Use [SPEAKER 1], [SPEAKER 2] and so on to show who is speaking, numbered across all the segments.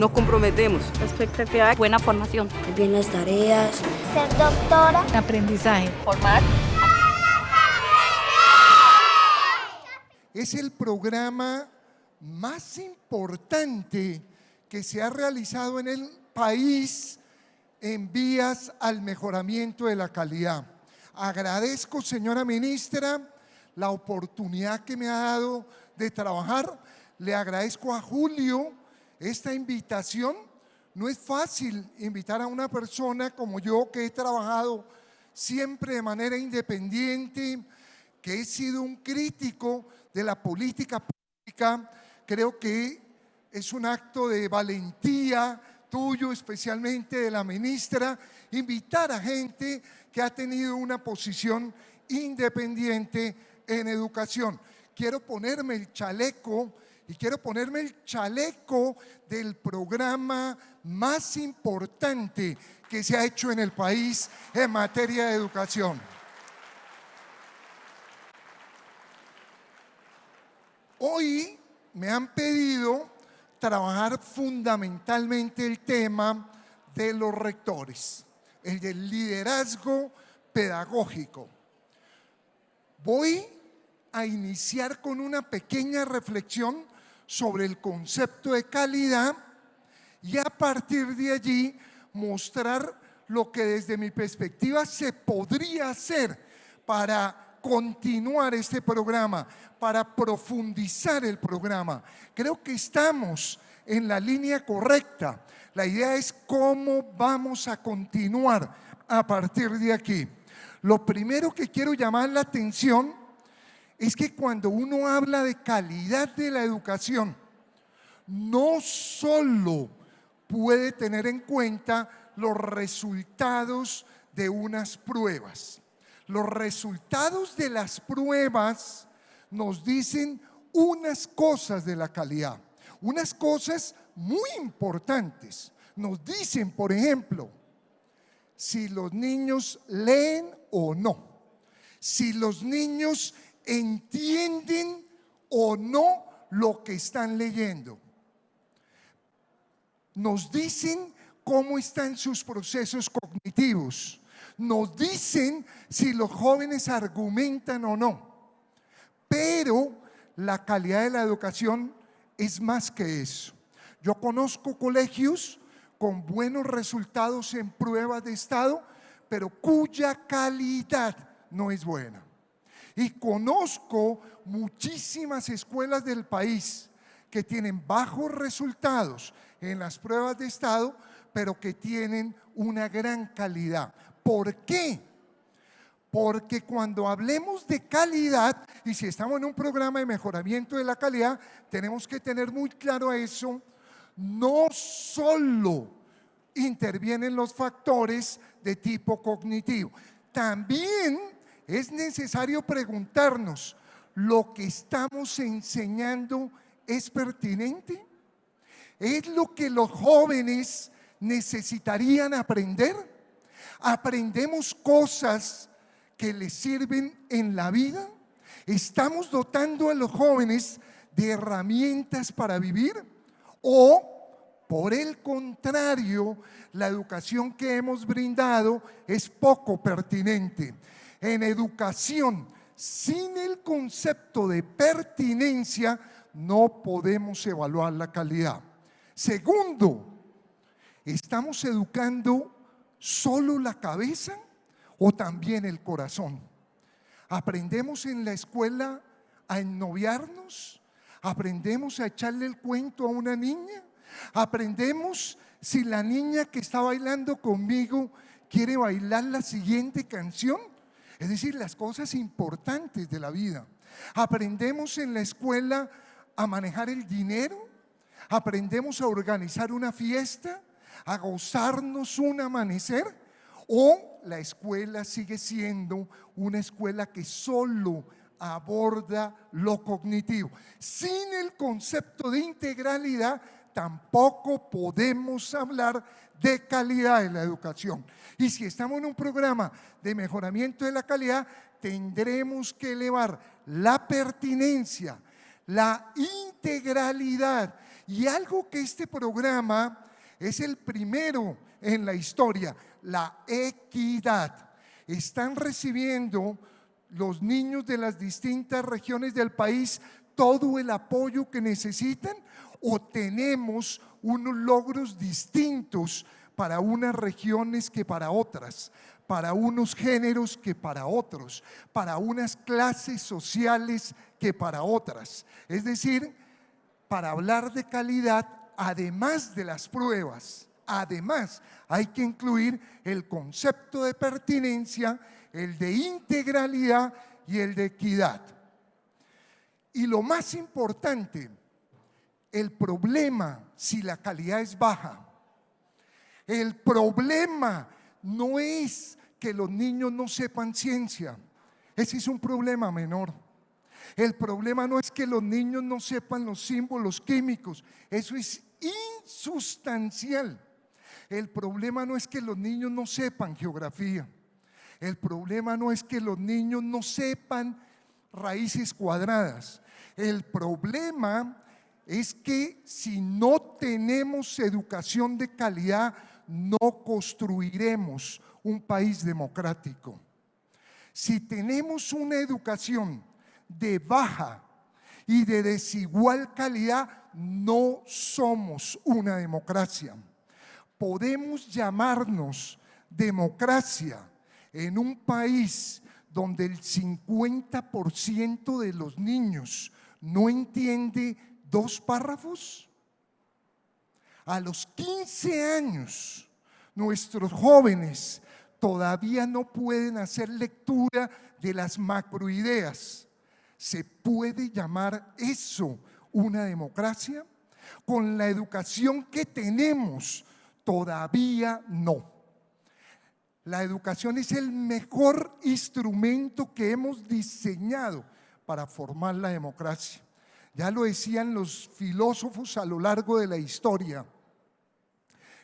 [SPEAKER 1] Nos comprometemos.
[SPEAKER 2] Expectativa, buena formación.
[SPEAKER 3] Bien las tareas.
[SPEAKER 4] Ser doctora.
[SPEAKER 2] Aprendizaje. Formar.
[SPEAKER 5] Es el programa más importante que se ha realizado en el país en vías al mejoramiento de la calidad. Agradezco, señora ministra, la oportunidad que me ha dado de trabajar. Le agradezco a Julio esta invitación. No es fácil invitar a una persona como yo, que he trabajado siempre de manera independiente, que he sido un crítico de la política pública. Creo que es un acto de valentía tuyo, especialmente de la ministra, invitar a gente que ha tenido una posición independiente en educación. Quiero ponerme el chaleco del programa más importante que se ha hecho en el país en materia de educación. Hoy me han pedido trabajar fundamentalmente el tema de los rectores, el del liderazgo pedagógico. Voy a iniciar con una pequeña reflexión sobre el concepto de calidad y a partir de allí mostrar lo que desde mi perspectiva se podría hacer para continuar este programa, para profundizar el programa. Creo que estamos en la línea correcta. La idea es cómo vamos a continuar a partir de aquí. Lo primero que quiero llamar la atención es que cuando uno habla de calidad de la educación, no solo puede tener en cuenta los resultados de unas pruebas. Los resultados de las pruebas nos dicen unas cosas de la calidad, unas cosas muy importantes. Nos dicen, por ejemplo, si los niños leen o no, si los niños entienden o no lo que están leyendo. Nos dicen cómo están sus procesos cognitivos. Nos dicen si los jóvenes argumentan o no. Pero la calidad de la educación es más que eso. Yo conozco colegios con buenos resultados en pruebas de estado, pero cuya calidad no es buena. Y conozco muchísimas escuelas del país que tienen bajos resultados en las pruebas de estado, pero que tienen una gran calidad. ¿Por qué? Porque cuando hablemos de calidad, y si estamos en un programa de mejoramiento de la calidad, tenemos que tener muy claro eso, no solo intervienen los factores de tipo cognitivo, también es necesario preguntarnos, ¿lo que estamos enseñando es pertinente? ¿Es lo que los jóvenes necesitarían aprender? ¿Aprendemos cosas que les sirven en la vida? ¿Estamos dotando a los jóvenes de herramientas para vivir? ¿O, por el contrario, la educación que hemos brindado es poco pertinente? En educación, sin el concepto de pertinencia, no podemos evaluar la calidad. Segundo, ¿estamos educando solo la cabeza o también el corazón? ¿Aprendemos en la escuela a ennoviarnos? ¿Aprendemos a echarle el cuento a una niña? ¿Aprendemos si la niña que está bailando conmigo quiere bailar la siguiente canción? Es decir, las cosas importantes de la vida. ¿Aprendemos en la escuela a manejar el dinero? ¿Aprendemos a organizar una fiesta? ¿A gozarnos un amanecer? ¿O la escuela sigue siendo una escuela que solo aborda lo cognitivo? Sin el concepto de integralidad, tampoco podemos hablar de calidad de la educación. Y si estamos en un programa de mejoramiento de la calidad, tendremos que elevar la pertinencia, la integralidad Y algo que este programa es el primero en la historia, la equidad. Están recibiendo los niños de las distintas regiones del país todo el apoyo que necesitan, o tenemos unos logros distintos para unas regiones que para otras, para unos géneros que para otros, para unas clases sociales que para otras. Es decir, para hablar de calidad, además de las pruebas, además hay que incluir el concepto de pertinencia, el de integralidad y el de equidad. Y lo más importante, el problema si la calidad es baja, el problema no es que los niños no sepan ciencia, ese es un problema menor. El problema no es que los niños no sepan los símbolos químicos, eso es insustancial. El problema no es que los niños no sepan geografía. El problema no es que los niños no sepan raíces cuadradas. El problema es que si no tenemos educación de calidad, no construiremos un país democrático. Si tenemos una educación de baja y de desigual calidad, no somos una democracia. Podemos llamarnos democracia en un país donde el 50% de los niños no entiende 2 párrafos. A los 15 años, nuestros jóvenes todavía no pueden hacer lectura de las macroideas. ¿Se puede llamar eso una democracia? Con la educación que tenemos, todavía no. La educación es el mejor instrumento que hemos diseñado para formar la democracia. Ya lo decían los filósofos a lo largo de la historia.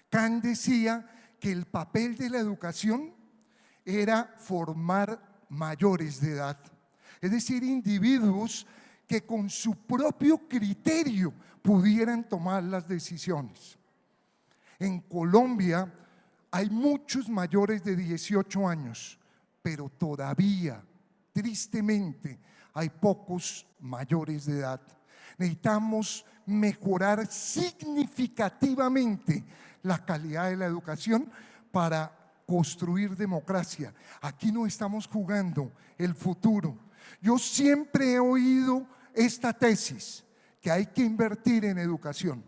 [SPEAKER 5] Kant decía que el papel de la educación era formar mayores de edad, es decir, individuos que con su propio criterio pudieran tomar las decisiones. En Colombia hay muchos mayores de 18 años, pero todavía, tristemente, hay pocos mayores de edad. Necesitamos mejorar significativamente la calidad de la educación para construir democracia. Aquí no estamos jugando el futuro. Yo siempre he oído esta tesis, que hay que invertir en educación.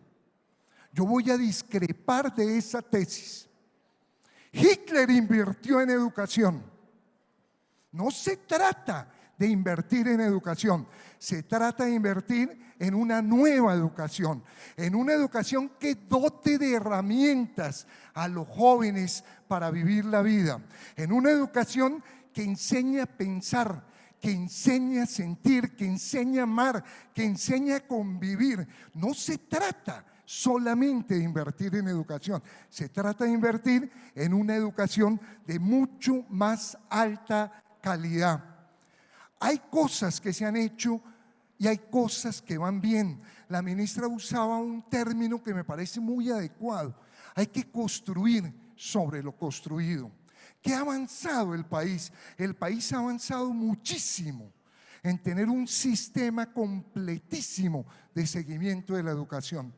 [SPEAKER 5] Yo voy a discrepar de esa tesis. Hitler invirtió en educación. No se trata de invertir en educación, se trata de invertir en una nueva educación, en una educación que dote de herramientas a los jóvenes para vivir la vida, en una educación que enseñe a pensar, que enseñe a sentir, que enseñe a amar, que enseñe a convivir. No se trata solamente de invertir en educación, se trata de invertir en una educación de mucho más alta calidad. Hay cosas que se han hecho y hay cosas que van bien. La ministra usaba un término que me parece muy adecuado. Hay que construir sobre lo construido. ¿Qué ha avanzado el país? El país ha avanzado muchísimo en tener un sistema completísimo de seguimiento de la educación.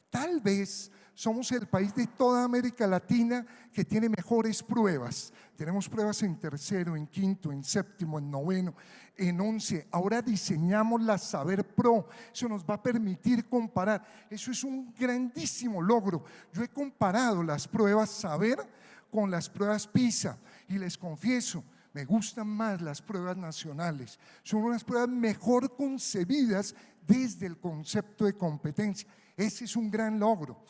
[SPEAKER 5] Tal vez somos el país de toda América Latina que tiene mejores pruebas. Tenemos pruebas en tercero, en quinto, en séptimo, en noveno, en 11. Ahora diseñamos la Saber Pro. Eso nos va a permitir comparar. Eso es un grandísimo logro. Yo he comparado las pruebas Saber con las pruebas PISA y les confieso, me gustan más las pruebas nacionales. Son unas pruebas mejor concebidas desde el concepto de competencia. Ese es un gran logro.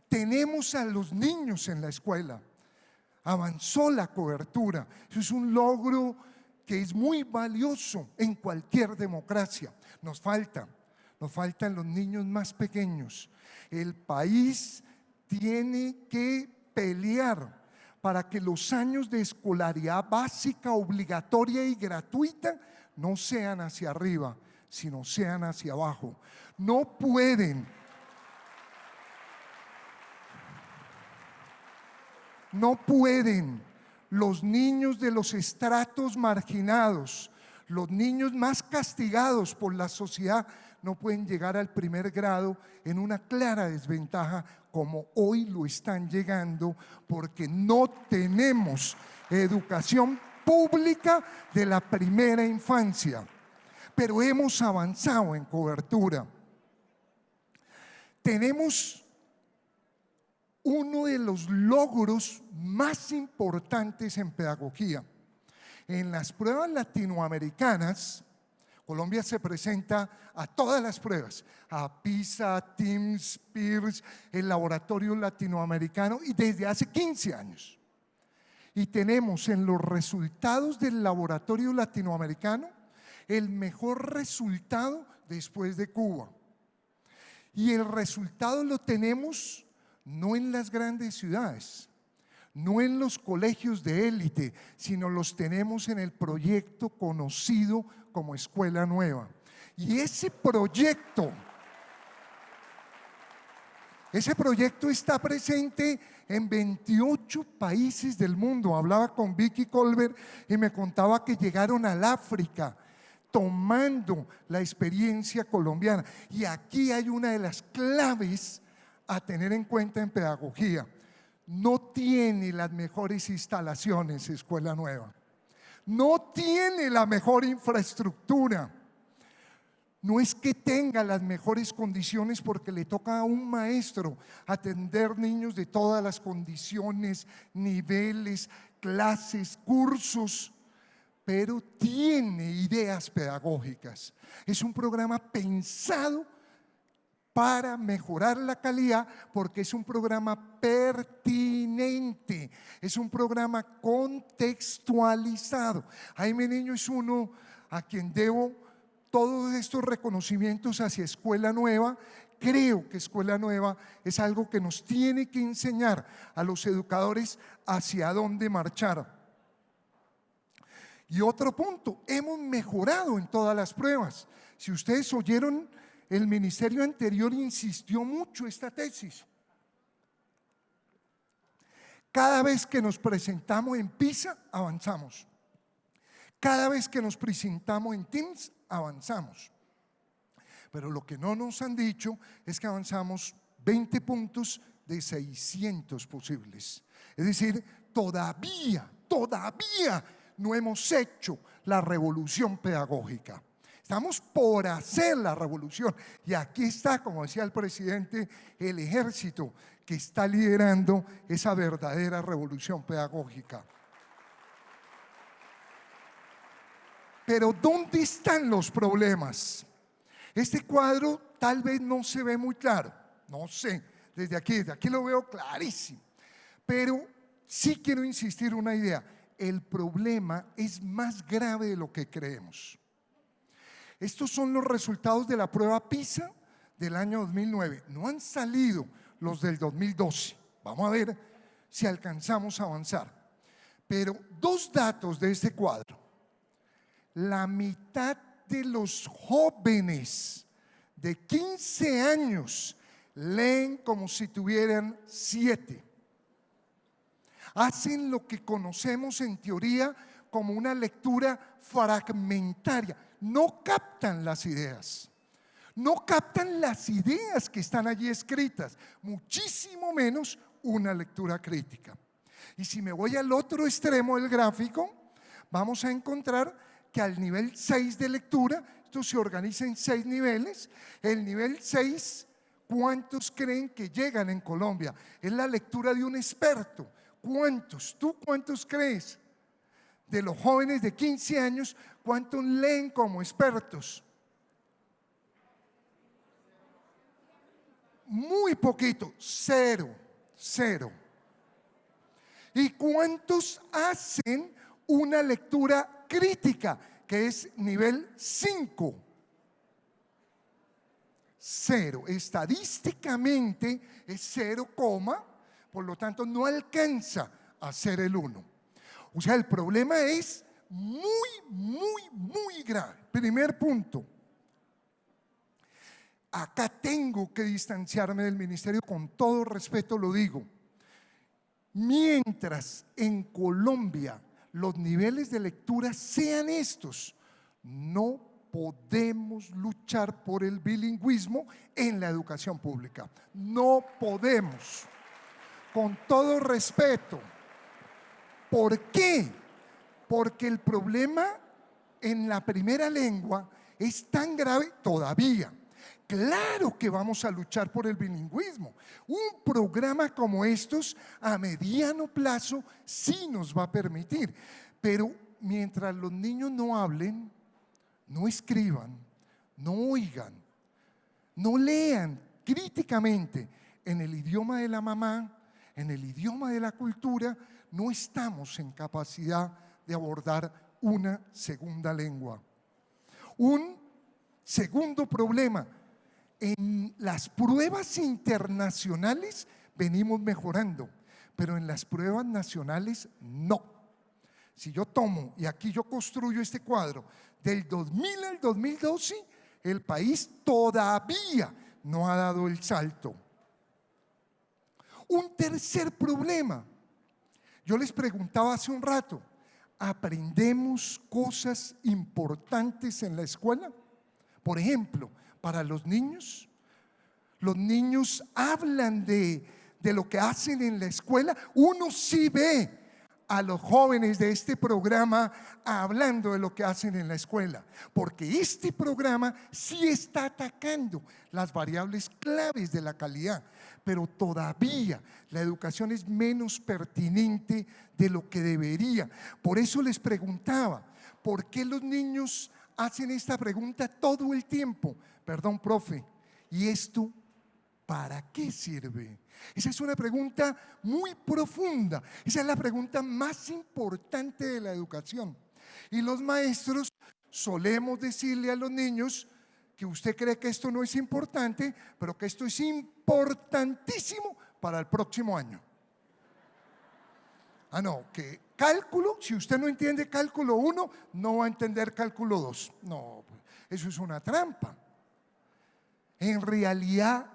[SPEAKER 5] Tenemos a los niños en la escuela. Avanzó la cobertura. Eso es un logro que es muy valioso en cualquier democracia. Nos faltan los niños más pequeños. El país tiene que pelear para que los años de escolaridad básica, obligatoria y gratuita no sean hacia arriba, sino sean hacia abajo. No pueden No pueden los niños de los estratos marginados, los niños más castigados por la sociedad, no pueden llegar al primer grado en una clara desventaja como hoy lo están llegando, porque no tenemos educación pública de la primera infancia. Pero hemos avanzado en cobertura. Tenemos uno de los logros más importantes en pedagogía. En las pruebas latinoamericanas, Colombia se presenta a todas las pruebas, a PISA, TIMSS, PIRLS, el laboratorio latinoamericano, y desde hace 15 años. Y tenemos en los resultados del laboratorio latinoamericano el mejor resultado después de Cuba. Y el resultado lo tenemos no en las grandes ciudades, no en los colegios de élite, sino los tenemos en el proyecto conocido como Escuela Nueva. Y ese proyecto está presente en 28 países del mundo. Hablaba con Vicky Colbert y me contaba que llegaron al África tomando la experiencia colombiana. Y aquí hay una de las claves a tener en cuenta en pedagogía. No tiene las mejores instalaciones Escuela Nueva. No tiene la mejor infraestructura. No es que tenga las mejores condiciones porque le toca a un maestro atender niños de todas las condiciones, niveles, clases, cursos, pero tiene ideas pedagógicas. Es un programa pensado para mejorar la calidad porque es un programa pertinente, es un programa contextualizado. Jaime Niño es uno a quien debo todos estos reconocimientos hacia Escuela Nueva. Creo que Escuela Nueva es algo que nos tiene que enseñar a los educadores hacia dónde marchar. Y otro punto, hemos mejorado en todas las pruebas. Si ustedes oyeron, el ministerio anterior insistió mucho esta tesis. Cada vez que nos presentamos en PISA, avanzamos. Cada vez que nos presentamos en TIMSS, avanzamos. Pero lo que no nos han dicho es que avanzamos 20 puntos de 600 posibles. Es decir, todavía no hemos hecho la revolución pedagógica. Estamos por hacer la revolución. Y aquí está, como decía el presidente, el ejército que está liderando esa verdadera revolución pedagógica. Pero ¿dónde están los problemas? Este cuadro tal vez no se ve muy claro, no sé, desde aquí lo veo clarísimo. Pero sí quiero insistir una idea, el problema es más grave de lo que creemos. Estos son los resultados de la prueba PISA del año 2009. No han salido los del 2012. Vamos a ver si alcanzamos a avanzar. Pero dos datos de este cuadro. La mitad de los jóvenes de 15 años leen como si tuvieran 7. Hacen lo que conocemos en teoría como una lectura fragmentaria. No captan las ideas. No captan las ideas que están allí escritas, muchísimo menos una lectura crítica. Y si me voy al otro extremo del gráfico, vamos a encontrar que al nivel 6 de lectura, esto se organiza en 6 niveles, el nivel 6, ¿cuántos creen que llegan en Colombia? Es la lectura de un experto. ¿Cuántos? ¿Tú cuántos crees? De los jóvenes de 15 años, ¿cuántos leen como expertos? Muy poquito, 0. ¿Y cuántos hacen una lectura crítica, que es nivel 5? 0. Estadísticamente es 0, por lo tanto no alcanza a ser el 1. O sea, el problema es muy grave. Primer punto. Acá tengo que distanciarme del ministerio, con todo respeto lo digo. Mientras en Colombia los niveles de lectura sean estos, no podemos luchar por el bilingüismo en la educación pública. No podemos. Con todo respeto. ¿Por qué? Porque el problema en la primera lengua es tan grave todavía. Claro que vamos a luchar por el bilingüismo. Un programa como estos a mediano plazo sí nos va a permitir, pero mientras los niños no hablen, no escriban, no oigan, no lean críticamente en el idioma de la mamá, en el idioma de la cultura, no estamos en capacidad de abordar una segunda lengua. Un segundo problema, en las pruebas internacionales venimos mejorando, pero en las pruebas nacionales no. Si yo tomo y aquí yo construyo este cuadro del 2000 al 2012, el país todavía no ha dado el salto. Un tercer problema, yo les preguntaba hace un rato, ¿aprendemos cosas importantes en la escuela? Por ejemplo, para los niños hablan de lo que hacen en la escuela. Uno sí ve a los jóvenes de este programa hablando de lo que hacen en la escuela, porque este programa sí está atacando las variables claves de la calidad, pero todavía la educación es menos pertinente de lo que debería. Por eso les preguntaba, ¿por qué los niños hacen esta pregunta todo el tiempo? Perdón, profe, ¿y esto para qué sirve? Esa es una pregunta muy profunda. Esa es la pregunta más importante de la educación. Y los maestros solemos decirle a los niños que usted cree que esto no es importante, pero que esto es importantísimo para el próximo año. No, que cálculo, si usted no entiende cálculo 1, no va a entender cálculo 2. No, eso es una trampa. En realidad,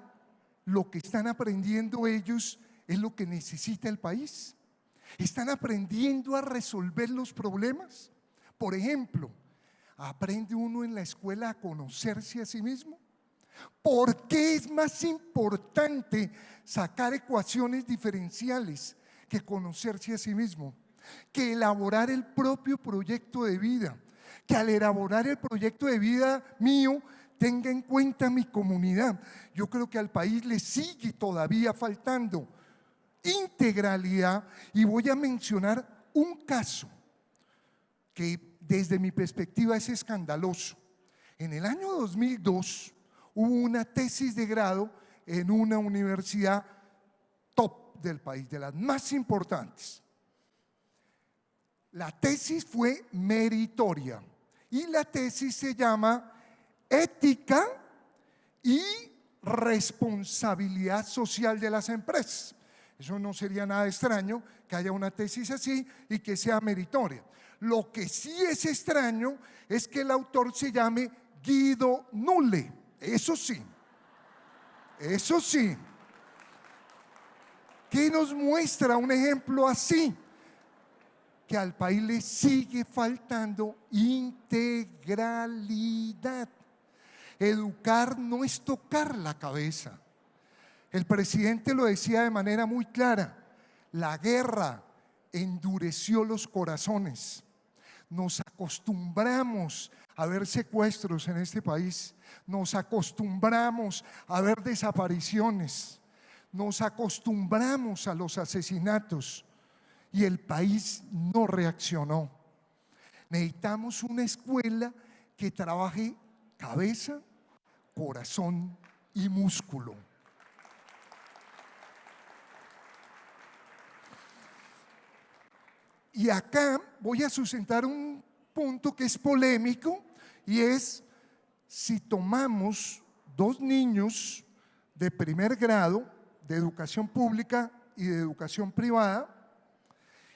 [SPEAKER 5] lo que están aprendiendo ellos es lo que necesita el país. Están aprendiendo a resolver los problemas. Por ejemplo, ¿aprende uno en la escuela a conocerse a sí mismo? ¿Por qué es más importante sacar ecuaciones diferenciales que conocerse a sí mismo? Que elaborar el propio proyecto de vida. Que al elaborar el proyecto de vida mío, tenga en cuenta mi comunidad. Yo creo que al país le sigue todavía faltando integralidad, y voy a mencionar un caso que desde mi perspectiva es escandaloso. En el año 2002 hubo una tesis de grado en una universidad top del país, de las más importantes. La tesis fue meritoria y la tesis se llama Ética y responsabilidad social de las empresas. Eso no sería nada extraño que haya una tesis así y que sea meritoria. Lo que sí es extraño es que el autor se llame Guido Nulle. Eso sí. Eso sí. ¿Qué nos muestra un ejemplo así? Que al país le sigue faltando integralidad. Educar no es tocar la cabeza. El presidente lo decía de manera muy clara: la guerra endureció los corazones. Nos acostumbramos a ver secuestros en este país, nos acostumbramos a ver desapariciones, nos acostumbramos a los asesinatos y el país no reaccionó. Necesitamos una escuela que trabaje cabeza, corazón y músculo. Y acá voy a sustentar un punto que es polémico, y es: si tomamos dos niños de primer grado de educación pública y de educación privada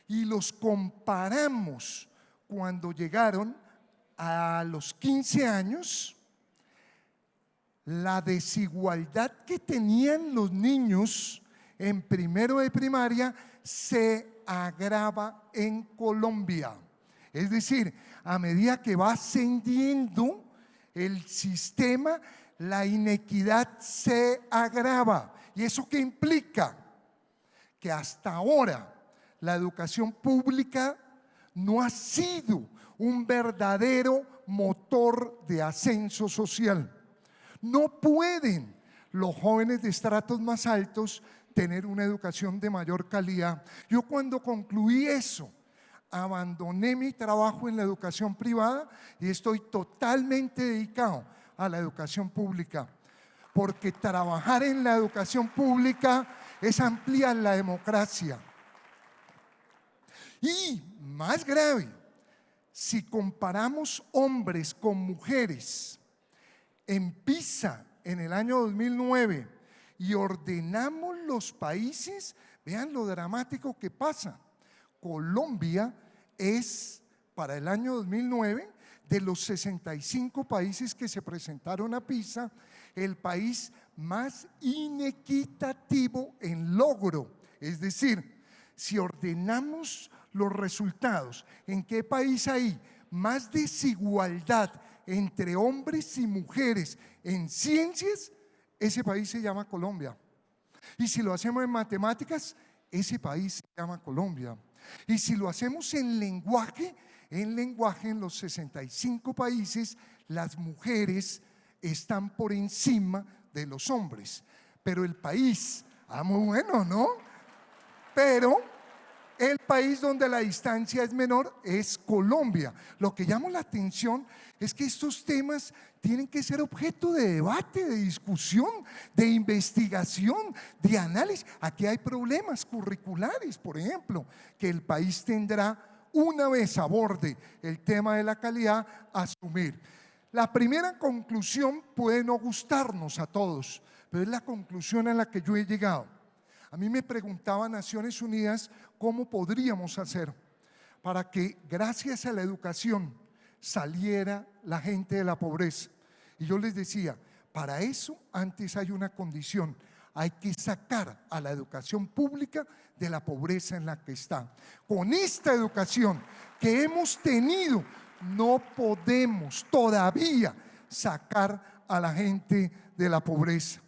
[SPEAKER 5] y los comparamos cuando llegaron a los 15 años, la desigualdad que tenían los niños en primero de primaria se agrava en Colombia. Es decir, a medida que va ascendiendo el sistema, la inequidad se agrava. ¿Y eso qué implica? Que hasta ahora la educación pública no ha sido un verdadero motor de ascenso social. No pueden los jóvenes de estratos más altos tener una educación de mayor calidad. Yo cuando concluí eso, abandoné mi trabajo en la educación privada y estoy totalmente dedicado a la educación pública, porque trabajar en la educación pública es ampliar la democracia. Y más grave, si comparamos hombres con mujeres en PISA en el año 2009 y ordenamos los países, vean lo dramático que pasa. Colombia es, para el año 2009, de los 65 países que se presentaron a PISA, el país más inequitativo en logro. Es decir, si ordenamos los resultados, ¿en qué país hay más desigualdad entre hombres y mujeres en ciencias? Ese país se llama Colombia. Y si lo hacemos en matemáticas, ese país se llama Colombia. Y si lo hacemos en lenguaje en los 65 países, las mujeres están por encima de los hombres. Pero el país, muy bueno, ¿no? Pero el país donde la distancia es menor es Colombia. Lo que llama la atención es que estos temas tienen que ser objeto de debate, de discusión, de investigación, de análisis. Aquí hay problemas curriculares, por ejemplo, que el país tendrá, una vez aborde el tema de la calidad, a asumir. La primera conclusión puede no gustarnos a todos, pero es la conclusión a la que yo he llegado. A mí me preguntaba Naciones Unidas cómo podríamos hacer para que gracias a la educación saliera la gente de la pobreza. Y yo les decía, para eso antes hay una condición: hay que sacar a la educación pública de la pobreza en la que está. Con esta educación que hemos tenido, no podemos todavía sacar a la gente de la pobreza.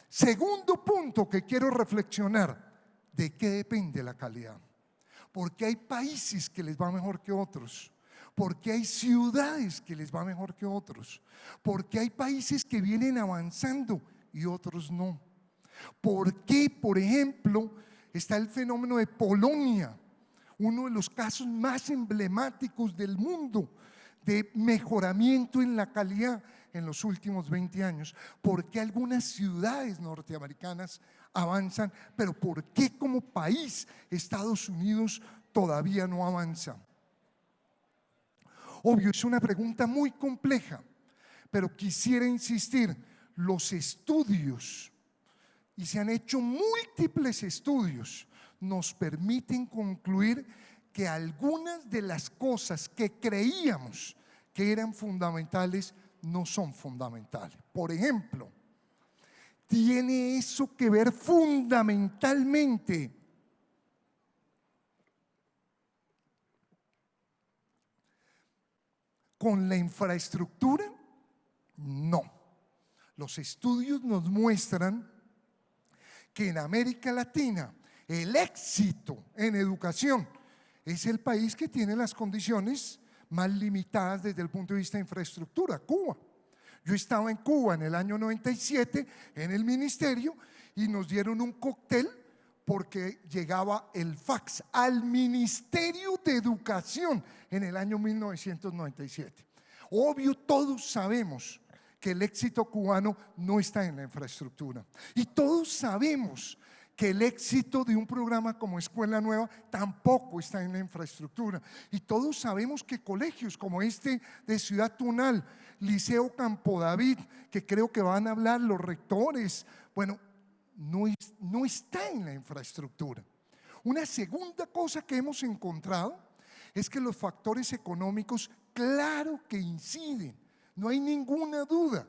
[SPEAKER 5] Segundo punto que quiero reflexionar: ¿de qué depende la calidad? Porque hay países que les va mejor que otros, porque hay ciudades que les va mejor que otros, porque hay países que vienen avanzando y otros no. ¿Por qué, por ejemplo, está el fenómeno de Polonia, uno de los casos más emblemáticos del mundo de mejoramiento en la calidad en los últimos 20 años? ¿Por qué algunas ciudades norteamericanas avanzan, pero por qué como país Estados Unidos todavía no avanza? Obvio, es una pregunta muy compleja, pero quisiera insistir: los estudios, y se han hecho múltiples estudios, nos permiten concluir que algunas de las cosas que creíamos que eran fundamentales no son fundamentales. Por ejemplo, tiene eso que ver fundamentalmente con la infraestructura. No. Los estudios nos muestran que en América Latina el éxito en educación es el país que tiene las condiciones más limitadas desde el punto de vista de infraestructura: Cuba. Yo estaba en Cuba en el año 97 en el ministerio y nos dieron un cóctel porque llegaba el fax al Ministerio de Educación en el año 1997. Obvio, todos sabemos que el éxito cubano no está en la infraestructura, y todos sabemos que el éxito de un programa como Escuela Nueva tampoco está en la infraestructura, y todos sabemos que colegios como este de Ciudad Tunal, Liceo Campo David, que creo que van a hablar los rectores, bueno, no está en la infraestructura. Una segunda cosa que hemos encontrado es que los factores económicos, claro que inciden. No hay ninguna duda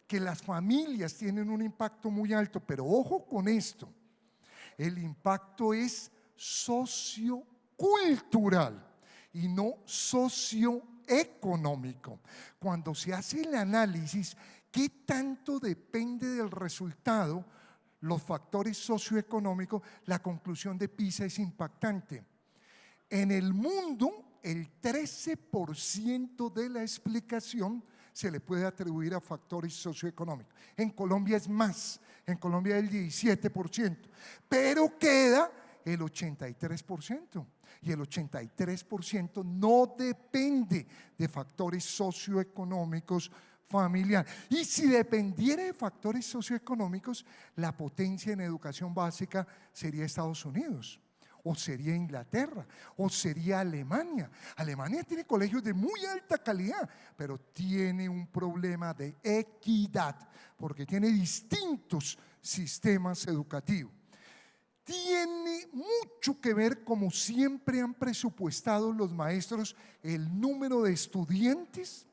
[SPEAKER 5] que las familias tienen un impacto muy alto, pero ojo con esto: El impacto es sociocultural y no socioeconómico. Cuando se hace el análisis, ¿qué tanto depende del resultado? Los factores socioeconómicos, la conclusión de PISA es impactante. En el mundo, el 13% de la explicación se le puede atribuir a factores socioeconómicos. En Colombia es más, en Colombia es el 17%, pero queda el 83%. Y el 83% no depende de factores socioeconómicos familiares. Y si dependiera de factores socioeconómicos, la potencia en educación básica sería Estados Unidos, o sería Inglaterra, o sería Alemania. Alemania tiene colegios de muy alta calidad, pero tiene un problema de equidad, porque tiene distintos sistemas educativos. Tiene mucho que ver, como siempre han presupuestado los maestros, el número de estudiantes.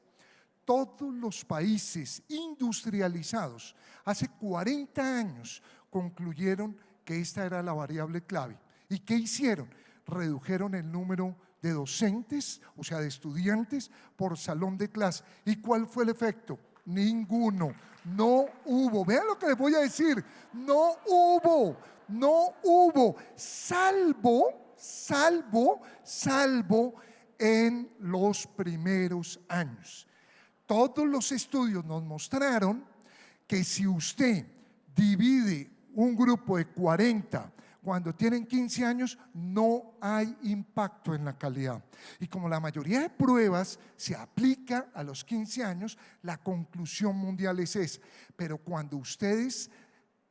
[SPEAKER 5] Todos los países industrializados hace 40 años concluyeron que esta era la variable clave. ¿Y qué hicieron? Redujeron el número de docentes, o sea, de estudiantes por salón de clase. ¿Y cuál fue el efecto? Ninguno. No hubo. Vean lo que les voy a decir. No hubo, salvo en los primeros años. Todos los estudios nos mostraron que si usted divide un grupo de 40 cuando tienen 15 años, no hay impacto en la calidad. Y como la mayoría de pruebas se aplica a los 15 años, la conclusión mundial es esa. Pero cuando ustedes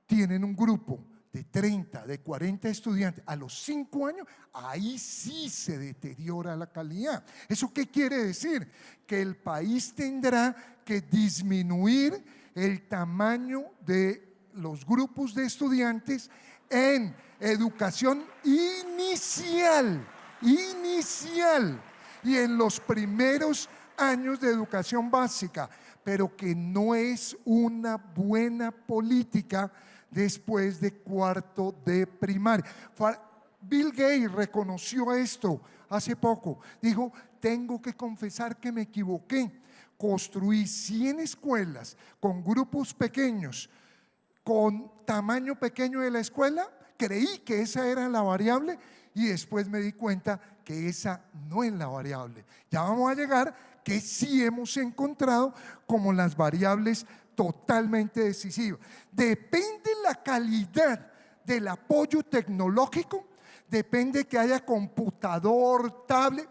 [SPEAKER 5] tienen un grupo de 30, de 40 estudiantes a los 5 años, ahí sí se deteriora la calidad. ¿Eso qué quiere decir? Que el país tendrá que disminuir el tamaño de los grupos de estudiantes en educación inicial y en los primeros años de educación básica, pero que no es una buena política después de cuarto de primaria. Bill Gates reconoció esto hace poco. Dijo: tengo que confesar que me equivoqué. Construí 100 escuelas con grupos pequeños, con tamaño pequeño de la escuela. Creí que esa era la variable y después me di cuenta que esa no es la variable. Ya vamos a llegar que sí hemos encontrado como las variables totalmente decisivas. ¿Depende la calidad del apoyo tecnológico? ¿Depende que haya computador, tablet?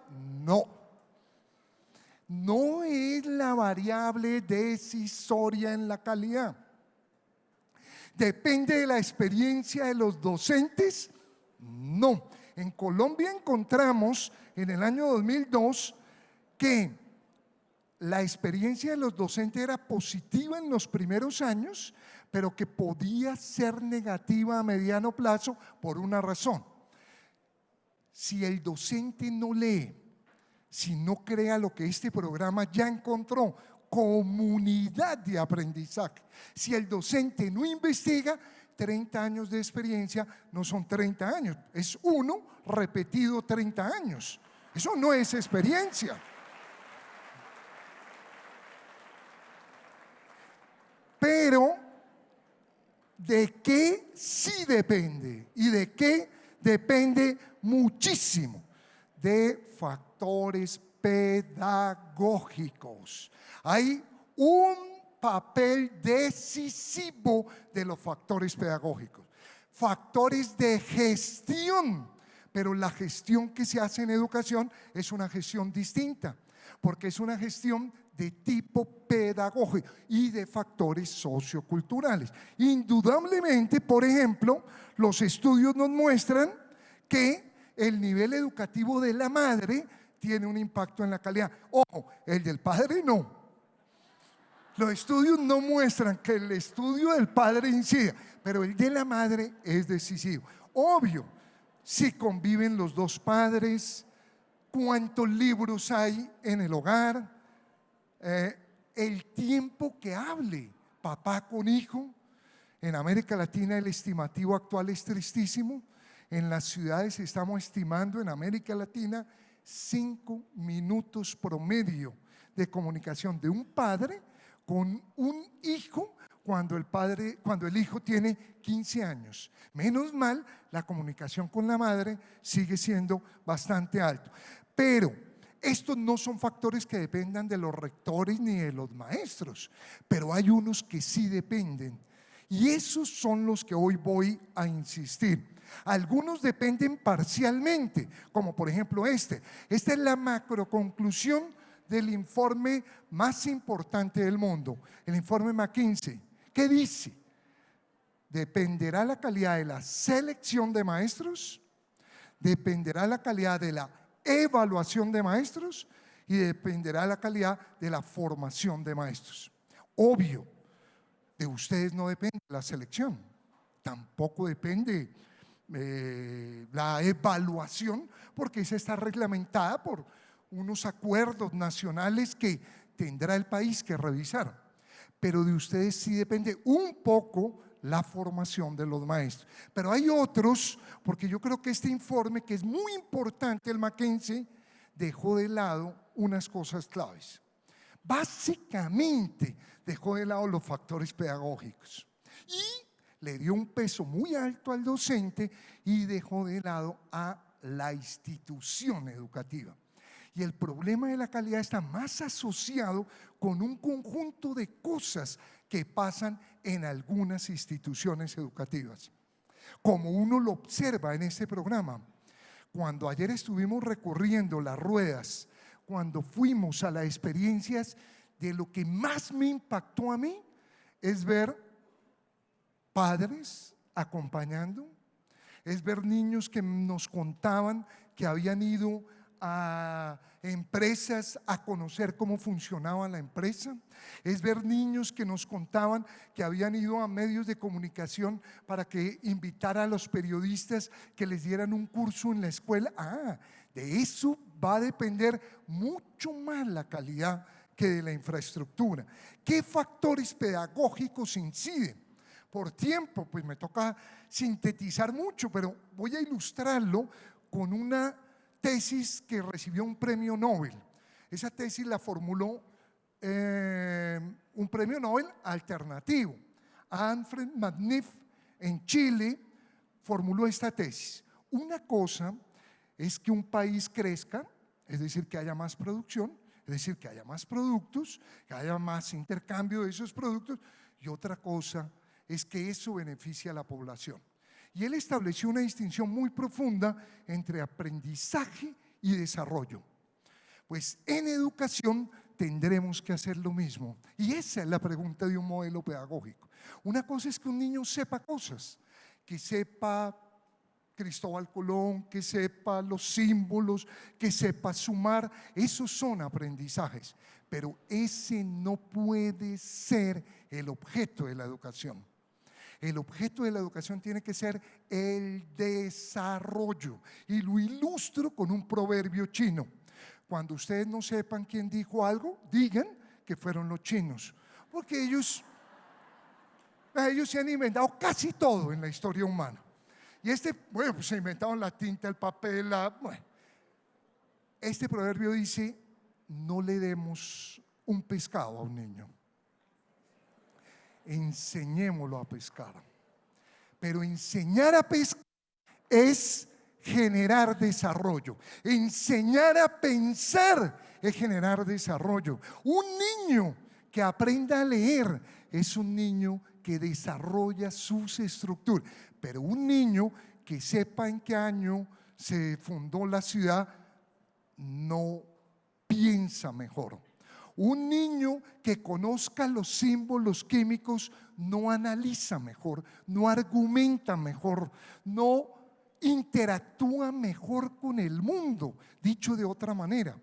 [SPEAKER 5] No es la variable decisoria en la calidad. ¿Depende de la experiencia de los docentes? No. En Colombia encontramos en el año 2002 que la experiencia de los docentes era positiva en los primeros años, pero que podía ser negativa a mediano plazo por una razón. Si el docente no lee, si no crea lo que este programa ya encontró, comunidad de aprendizaje, si el docente no investiga, 30 años de experiencia no son 30 años, es uno repetido 30 años. Eso no es experiencia. Pero ¿de qué sí depende? ¿Y de qué depende muchísimo? De factores pedagógicos. Hay un papel decisivo de los factores pedagógicos. Factores de gestión, pero la gestión que se hace en educación es una gestión distinta, porque es una gestión de tipo pedagógico y de factores socioculturales. Indudablemente, por ejemplo, los estudios nos muestran que el nivel educativo de la madre tiene un impacto en la calidad. Ojo, el del padre no. Los estudios no muestran que el estudio del padre incida, pero el de la madre es decisivo. Obvio, si conviven los dos padres, cuántos libros hay en el hogar, el tiempo que hable papá con hijo, En América Latina el estimativo actual es tristísimo. En las ciudades estamos estimando en América Latina 5 minutos promedio de comunicación de un padre con un hijo cuando el hijo tiene 15 años. Menos mal, la comunicación con la madre sigue siendo bastante alto. Pero estos no son factores que dependan de los rectores ni de los maestros, pero hay unos que sí dependen. Y esos son los que hoy voy a insistir. Algunos dependen parcialmente, como por ejemplo este. Esta es la macroconclusión del informe más importante del mundo, el informe McKinsey. ¿Qué dice? Dependerá la calidad de la selección de maestros, dependerá la calidad de la evaluación de maestros y dependerá la calidad de la formación de maestros. Obvio, de ustedes no depende la selección, tampoco depende la evaluación, porque esa está reglamentada por unos acuerdos nacionales que tendrá el país que revisar. Pero de ustedes sí depende un poco la formación de los maestros. Pero hay otros, porque yo creo que este informe, que es muy importante, el McKinsey, dejó de lado unas cosas claves. Básicamente dejó de lado los factores pedagógicos y le dio un peso muy alto al docente y dejó de lado a la institución educativa. Y el problema de la calidad está más asociado con un conjunto de cosas que pasan en algunas instituciones educativas. Como uno lo observa en este programa, cuando ayer estuvimos recorriendo las ruedas, cuando fuimos a las experiencias, de lo que más me impactó a mí es ver padres acompañando, es ver niños que nos contaban que habían ido a empresas a conocer cómo funcionaba la empresa, es ver niños que nos contaban que habían ido a medios de comunicación para que invitara a los periodistas que les dieran un curso en la escuela. De eso va a depender mucho más la calidad que de la infraestructura. ¿Qué factores pedagógicos inciden? Por tiempo, pues me toca sintetizar mucho, pero voy a ilustrarlo con una tesis que recibió un premio Nobel. Esa tesis la formuló un premio Nobel alternativo. Alfred Magniff en Chile formuló esta tesis. Una cosa es que un país crezca, es decir, que haya más producción, es decir, que haya más productos, que haya más intercambio de esos productos, y otra cosa es que eso beneficie a la población. Y él estableció una distinción muy profunda entre aprendizaje y desarrollo. Pues en educación tendremos que hacer lo mismo. Y esa es la pregunta de un modelo pedagógico. Una cosa es que un niño sepa cosas, que sepa Cristóbal Colón, que sepa los símbolos, que sepa sumar. Esos son aprendizajes, pero ese no puede ser el objeto de la educación. El objeto de la educación tiene que ser el desarrollo. Y lo ilustro con un proverbio chino. Cuando ustedes no sepan quién dijo algo, digan que fueron los chinos, porque ellos se han inventado casi todo en la historia humana. Y bueno, pues se inventaron la tinta, el papel, bueno. Este proverbio dice: no le demos un pescado a un niño, enseñémoslo a pescar. Pero enseñar a pescar es generar desarrollo. Enseñar a pensar es generar desarrollo. Un niño que aprenda a leer es un niño que desarrolla sus estructuras. Pero un niño que sepa en qué año se fundó la ciudad no piensa mejor. Un niño que conozca los símbolos químicos no analiza mejor, no argumenta mejor, no interactúa mejor con el mundo. Dicho de otra manera,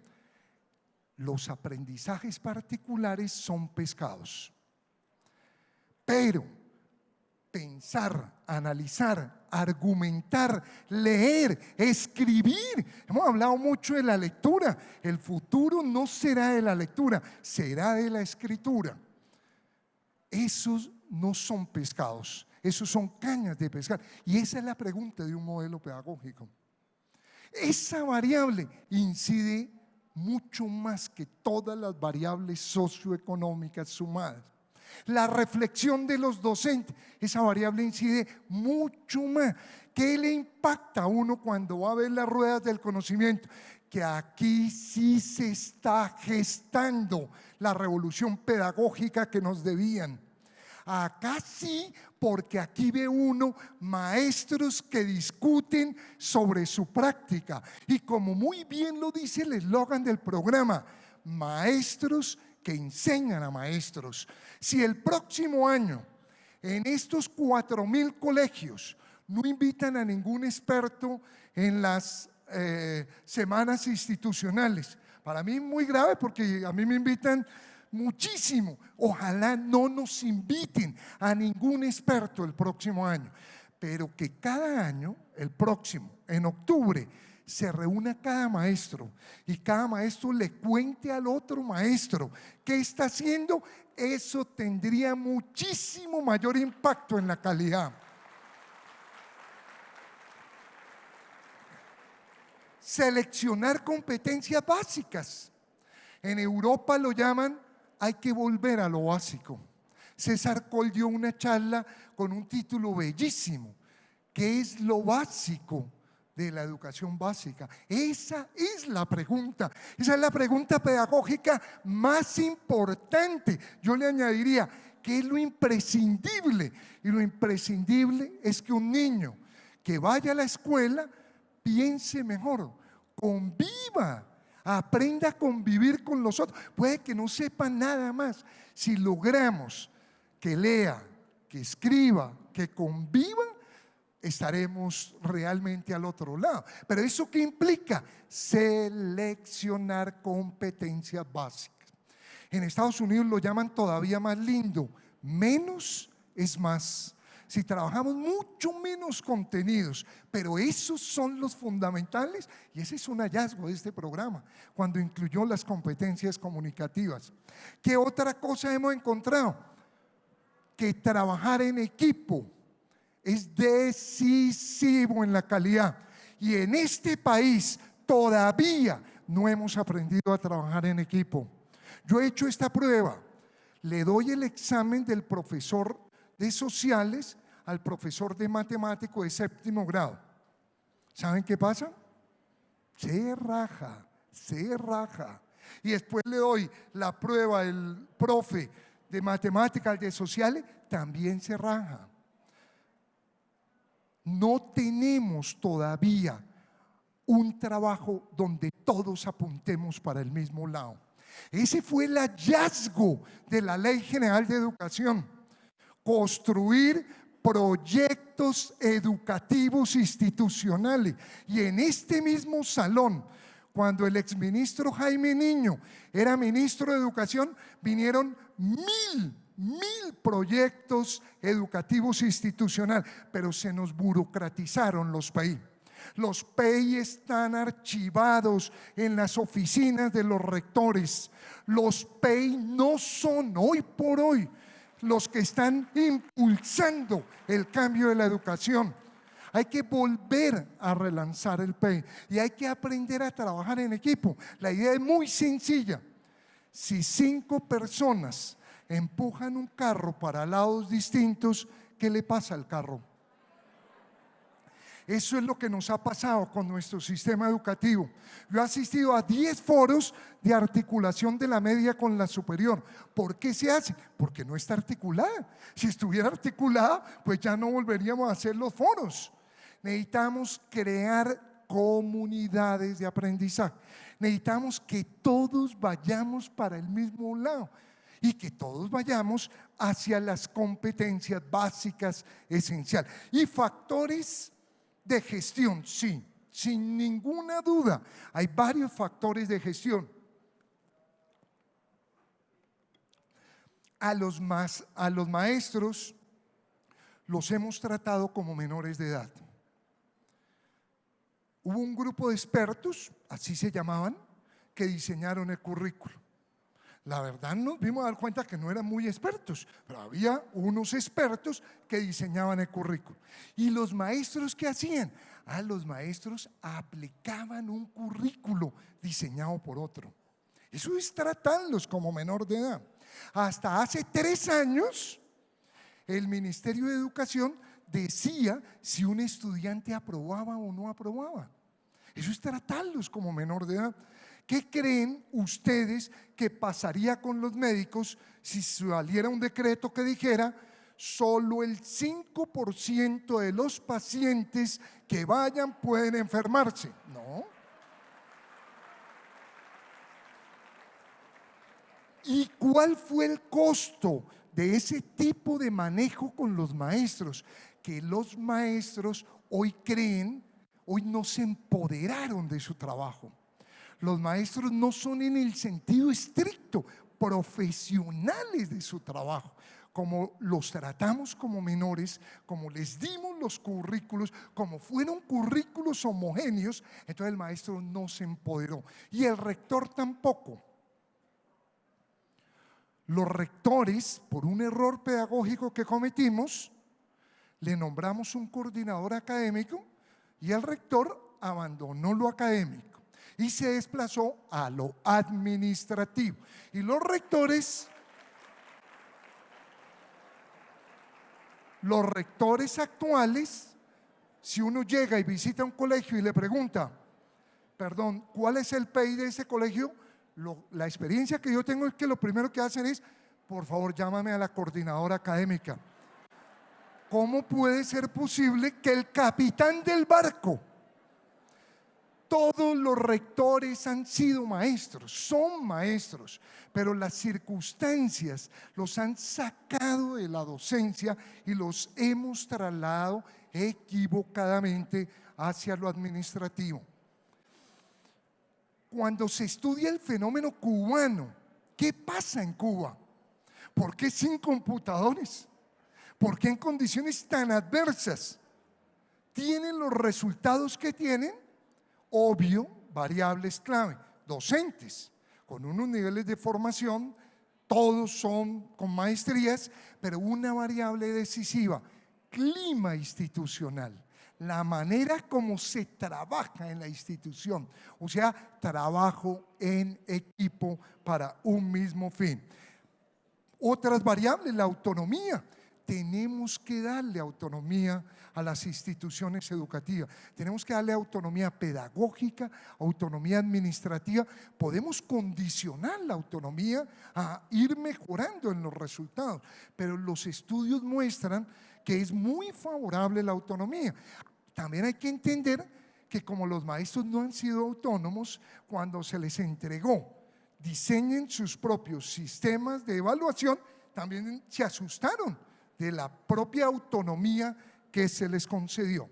[SPEAKER 5] los aprendizajes particulares son pescados. Pero pensar, analizar, argumentar, leer, escribir. Hemos hablado mucho de la lectura. El futuro no será de la lectura, será de la escritura. Esos no son pescados, esos son cañas de pescar. Y esa es la pregunta de un modelo pedagógico. Esa variable incide mucho más que todas las variables socioeconómicas sumadas. La reflexión de los docentes, esa variable incide mucho más. ¿Qué le impacta a uno cuando va a ver las ruedas del conocimiento? Que aquí sí se está gestando la revolución pedagógica que nos debían. Acá sí, porque aquí ve uno maestros que discuten sobre su práctica. Y como muy bien lo dice el eslogan del programa, maestros que enseñan a maestros. Si el próximo año en estos 4,000 colegios no invitan a ningún experto en las semanas institucionales, para mí es muy grave porque a mí me invitan muchísimo. Ojalá no nos inviten a ningún experto el próximo año, pero que cada año, el próximo, en octubre, se reúna cada maestro y cada maestro le cuente al otro maestro qué está haciendo. Eso tendría muchísimo mayor impacto en la calidad. Seleccionar competencias básicas. En Europa lo llaman hay que volver a lo básico. César Coll dio una charla con un título bellísimo, ¿qué es lo básico de la educación básica? Esa es la pregunta, esa es la pregunta pedagógica más importante. Yo le añadiría, ¿qué es lo imprescindible? Y lo imprescindible es que un niño que vaya a la escuela piense mejor, conviva, aprenda a convivir con los otros. Puede que no sepa nada más. Si logramos que lea, que escriba, que conviva, estaremos realmente al otro lado. Pero ¿eso qué implica? Seleccionar competencias básicas. En Estados Unidos lo llaman todavía más lindo, menos es más. Si trabajamos mucho menos contenidos, pero esos son los fundamentales, y ese es un hallazgo de este programa, cuando incluyó las competencias comunicativas. ¿Qué otra cosa hemos encontrado? Que trabajar en equipo es decisivo en la calidad, y en este país todavía no hemos aprendido a trabajar en equipo. Yo he hecho esta prueba, le doy el examen del profesor de sociales al profesor de matemático de 7º grado. ¿Saben qué pasa? Se raja, se raja. Y después le doy la prueba del profe de matemática al de sociales, también se raja. No tenemos todavía un trabajo donde todos apuntemos para el mismo lado. Ese fue el hallazgo de la Ley General de Educación. Construir proyectos educativos institucionales. Y en este mismo salón, cuando el exministro Jaime Niño era ministro de Educación, vinieron mil proyectos educativos institucionales, pero se nos burocratizaron los PEI. Los PEI están archivados en las oficinas de los rectores. Los PEI no son hoy por hoy los que están impulsando el cambio de la educación. Hay que volver a relanzar el PEI y hay que aprender a trabajar en equipo. La idea es muy sencilla. Si 5 personas empujan un carro para lados distintos, ¿qué le pasa al carro? Eso es lo que nos ha pasado con nuestro sistema educativo. Yo he asistido a 10 foros de articulación de la media con la superior. ¿Por qué se hace? Porque no está articulada. Si estuviera articulada, pues ya no volveríamos a hacer los foros. Necesitamos crear comunidades de aprendizaje. Necesitamos que todos vayamos para el mismo lado y que todos vayamos hacia las competencias básicas esenciales. Y factores de gestión, sí, sin ninguna duda, hay varios factores de gestión. A los maestros los hemos tratado como menores de edad. Hubo un grupo de expertos, así se llamaban, que diseñaron el currículo. La verdad nos vimos a dar cuenta que no eran muy expertos, pero había unos expertos que diseñaban el currículo. ¿Y los maestros qué hacían? Los maestros aplicaban un currículo diseñado por otro. Eso es tratarlos como menor de edad. Hasta hace 3 años, el Ministerio de Educación decía si un estudiante aprobaba o no aprobaba. Eso es tratarlos como menor de edad. ¿Qué creen ustedes que pasaría con los médicos si saliera un decreto que dijera solo el 5% de los pacientes que vayan pueden enfermarse? No. ¿Y cuál fue el costo de ese tipo de manejo con los maestros? Que los maestros hoy no se empoderaron de su trabajo. Los maestros no son en el sentido estricto profesionales de su trabajo. Como los tratamos como menores, como les dimos los currículos, como fueron currículos homogéneos, entonces el maestro no se empoderó. Y el rector tampoco. Los rectores, por un error pedagógico que cometimos, le nombramos un coordinador académico y el rector abandonó lo académico y se desplazó a lo administrativo. Y los rectores actuales, si uno llega y visita un colegio y le pregunta, perdón, ¿cuál es el PEI de ese colegio? La experiencia que yo tengo es que lo primero que hacen es, por favor, llámame a la coordinadora académica. ¿Cómo puede ser posible que el capitán del barco? Todos los rectores han sido maestros, son maestros, pero las circunstancias los han sacado de la docencia y los hemos trasladado equivocadamente hacia lo administrativo. Cuando se estudia el fenómeno cubano, ¿qué pasa en Cuba? ¿Por qué sin computadores? ¿Por qué en condiciones tan adversas tienen los resultados que tienen? Obvio, variables clave, docentes con unos niveles de formación, todos son con maestrías, pero una variable decisiva, clima institucional. La manera como se trabaja en la institución, o sea, trabajo en equipo para un mismo fin. Otras variables, la autonomía. Tenemos que darle autonomía a las instituciones educativas, tenemos que darle autonomía pedagógica, autonomía administrativa. Podemos condicionar la autonomía a ir mejorando en los resultados, pero los estudios muestran que es muy favorable la autonomía. También hay que entender que como los maestros no han sido autónomos, cuando se les entregó diseñen sus propios sistemas de evaluación, también se asustaron de la propia autonomía que se les concedió.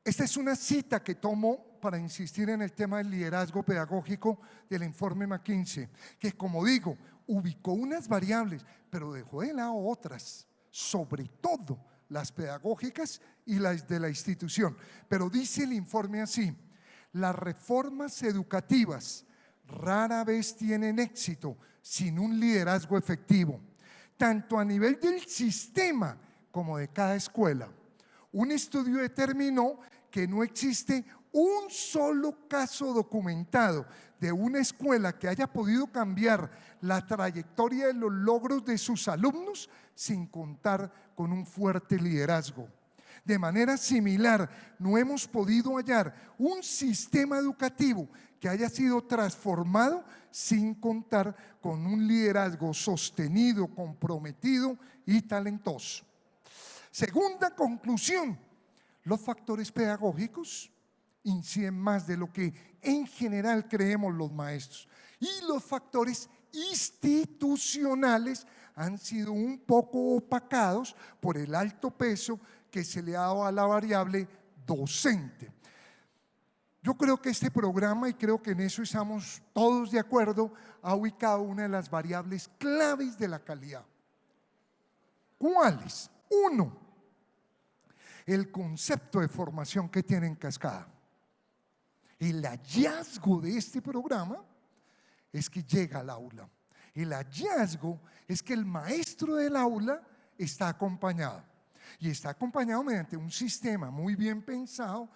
[SPEAKER 5] Esta es una cita que tomo para insistir en el tema del liderazgo pedagógico del informe McKinsey, que, como digo, ubicó unas variables, pero dejó de lado otras, sobre todo las pedagógicas y las de la institución. Pero dice el informe así: las reformas educativas rara vez tienen éxito sin un liderazgo efectivo, tanto a nivel del sistema como de cada escuela. Un estudio determinó que no existe un solo caso documentado de una escuela que haya podido cambiar la trayectoria de los logros de sus alumnos sin contar con un fuerte liderazgo. De manera similar, no hemos podido hallar un sistema educativo que haya sido transformado sin contar con un liderazgo sostenido, comprometido y talentoso. Segunda conclusión: los factores pedagógicos inciden más de lo que en general creemos los maestros, y los factores institucionales han sido un poco opacados por el alto peso que se le ha dado a la variable docente. Yo creo que este programa, y creo que en eso estamos todos de acuerdo, ha ubicado una de las variables claves de la calidad. ¿Cuáles? Uno, el concepto de formación que tiene en cascada. El hallazgo de este programa es que llega al aula. El hallazgo es que el maestro del aula está acompañado. Y está acompañado mediante un sistema muy bien pensado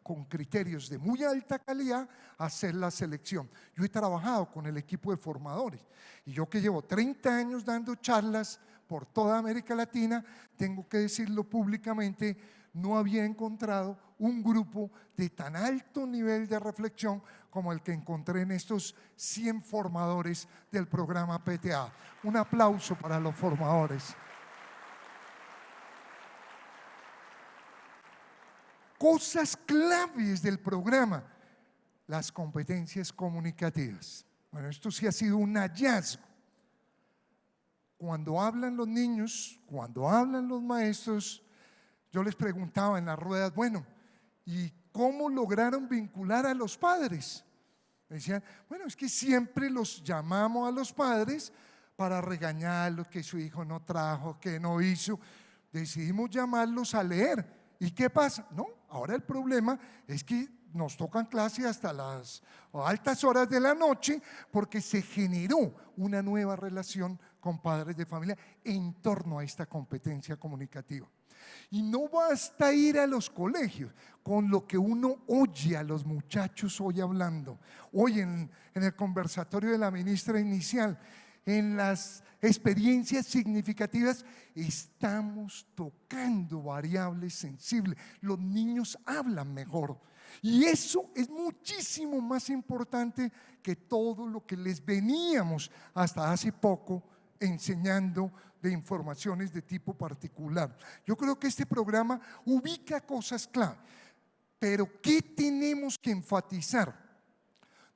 [SPEAKER 5] con criterios de muy alta calidad, hacer la selección. Yo he trabajado con el equipo de formadores y yo que llevo 30 años dando charlas por toda América Latina, tengo que decirlo públicamente, no había encontrado un grupo de tan alto nivel de reflexión como el que encontré en estos 100 formadores del programa PTA. Un aplauso para los formadores. Cosas claves del programa, las competencias comunicativas. Bueno, esto sí ha sido un hallazgo. Cuando hablan los niños, cuando hablan los maestros, yo les preguntaba en las ruedas, bueno, ¿y cómo lograron vincular a los padres? Me decían, bueno, es que siempre los llamamos a los padres para regañarlos, que su hijo no trajo, que no hizo. Decidimos llamarlos a leer. ¿Y qué pasa? No, ahora el problema es que nos tocan clase hasta las altas horas de la noche porque se generó una nueva relación con padres de familia en torno a esta competencia comunicativa. Y no basta ir a los colegios, con lo que uno oye a los muchachos hoy hablando, hoy en el conversatorio de la ministra inicial, en las experiencias significativas, estamos tocando variables sensibles. Los niños hablan mejor y eso es muchísimo más importante que todo lo que les veníamos hasta hace poco enseñando de informaciones de tipo particular. Yo creo que este programa ubica cosas clave, pero ¿qué tenemos que enfatizar?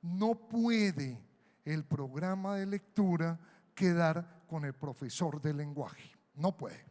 [SPEAKER 5] No puede el programa de lectura quedar con el profesor de lenguaje. No puede.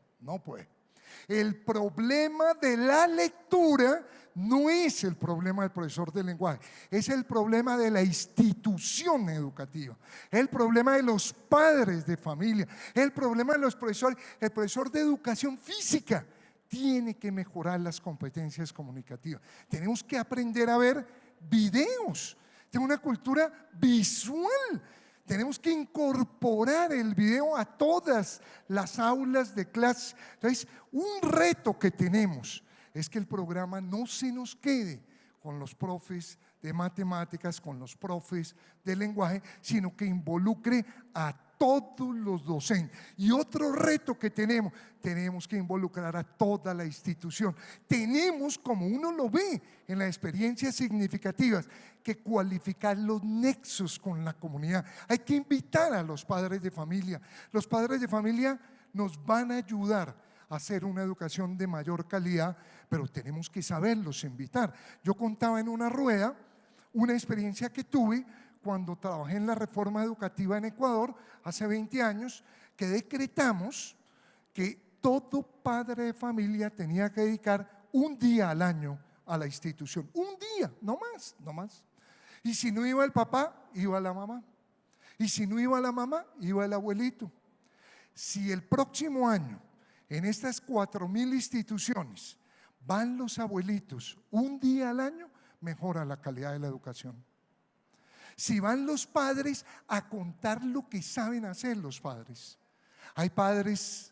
[SPEAKER 5] El problema de la lectura no es el problema del profesor de lenguaje, es el problema de la institución educativa, el problema de los padres de familia, el problema de los profesores. El profesor de educación física tiene que mejorar las competencias comunicativas. Tenemos que aprender a ver videos, tenemos una cultura visual. Tenemos que incorporar el video a todas las aulas de clase. Entonces, un reto que tenemos es que el programa no se nos quede con los profes de matemáticas, con los profes de lenguaje, sino que involucre a todos los docentes. Y otro reto que tenemos que involucrar a toda la institución. Tenemos, como uno lo ve en las experiencias significativas, que cualificar los nexos con la comunidad. Hay que invitar a los padres de familia. Los padres de familia nos van a ayudar a hacer una educación de mayor calidad, pero tenemos que saberlos invitar. Yo contaba en una rueda una experiencia que tuve cuando trabajé en la reforma educativa en Ecuador hace 20 años, que decretamos que todo padre de familia tenía que dedicar un día al año a la institución. Un día, no más. Y si no iba el papá, iba la mamá. Y si no iba la mamá, iba el abuelito. Si el próximo año en estas 4,000 instituciones van los abuelitos un día al año, mejora la calidad de la educación. Si van los padres a contar lo que saben hacer los padres. Hay padres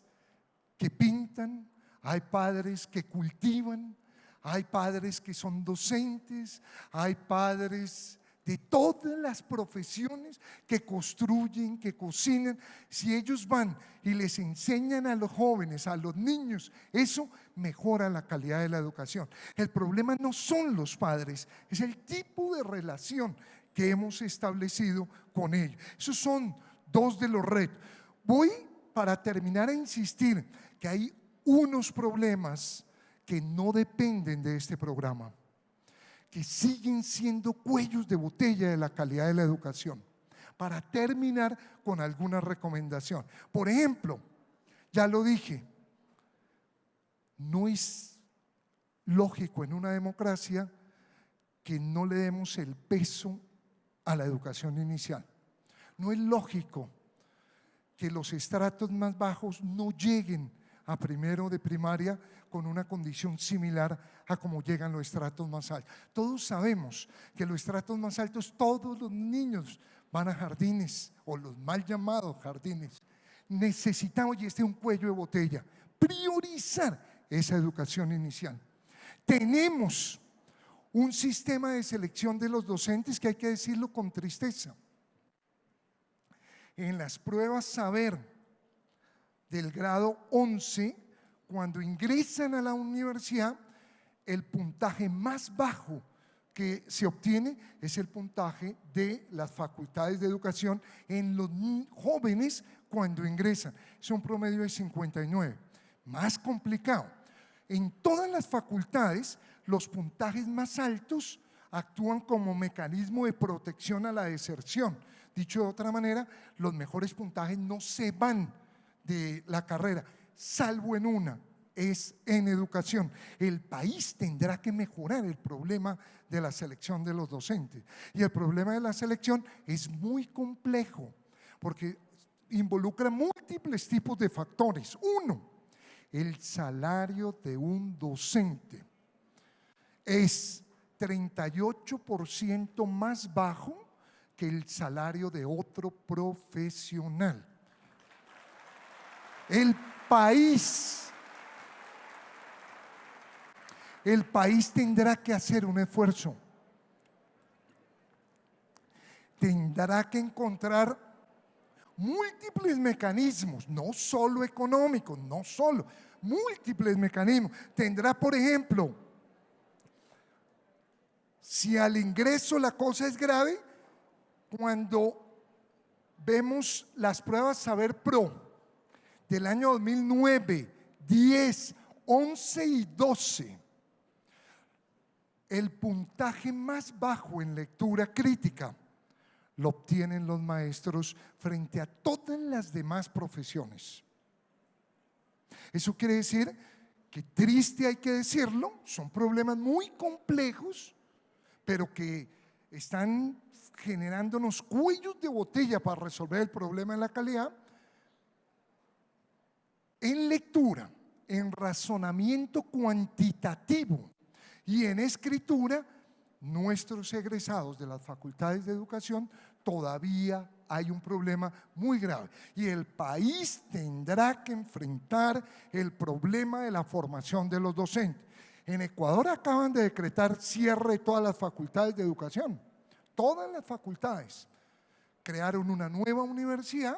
[SPEAKER 5] que pintan, hay padres que cultivan, hay padres que son docentes, hay padres de todas las profesiones que construyen, que cocinan. Si ellos van y les enseñan a los jóvenes, a los niños, eso mejora la calidad de la educación. El problema no son los padres, es el tipo de relación que hemos establecido con ellos. Esos son dos de los retos. Voy para terminar a insistir que hay unos problemas que no dependen de este programa, que siguen siendo cuellos de botella de la calidad de la educación. Para terminar con alguna recomendación. Por ejemplo, ya lo dije, no es lógico en una democracia que no le demos el peso a la educación inicial. No es lógico que los estratos más bajos no lleguen a primero de primaria con una condición similar a como llegan los estratos más altos. Todos sabemos que los estratos más altos, todos los niños van a jardines o los mal llamados jardines. Necesitamos, y este es un cuello de botella, priorizar esa educación inicial. Tenemos un sistema de selección de los docentes que hay que decirlo con tristeza. En las pruebas saber del grado 11, cuando ingresan a la universidad, el puntaje más bajo que se obtiene es el puntaje de las facultades de educación en los jóvenes cuando ingresan. Es un promedio de 59. Más complicado. En todas las facultades, los puntajes más altos actúan como mecanismo de protección a la deserción. Dicho de otra manera, los mejores puntajes no se van de la carrera, salvo en una, es en educación. El país tendrá que mejorar el problema de la selección de los docentes. Y el problema de la selección es muy complejo porque involucra múltiples tipos de factores. Uno, el salario de un docente es 38% más bajo que el salario de otro profesional. El país tendrá que hacer un esfuerzo, tendrá que encontrar múltiples mecanismos, no solo económicos, no solo, múltiples mecanismos. Tendrá, por ejemplo, si al ingreso la cosa es grave, cuando vemos las pruebas Saber Pro del año 2009, 10, 11 y 12, el puntaje más bajo en lectura crítica lo obtienen los maestros frente a todas las demás profesiones. Eso quiere decir que, triste hay que decirlo, son problemas muy complejos, pero que están generándonos cuellos de botella para resolver el problema de la calidad. En lectura, en razonamiento cuantitativo y en escritura, nuestros egresados de las facultades de educación todavía hay un problema muy grave y el país tendrá que enfrentar el problema de la formación de los docentes. En Ecuador acaban de decretar cierre de todas las facultades de educación, todas las facultades. Crearon una nueva universidad.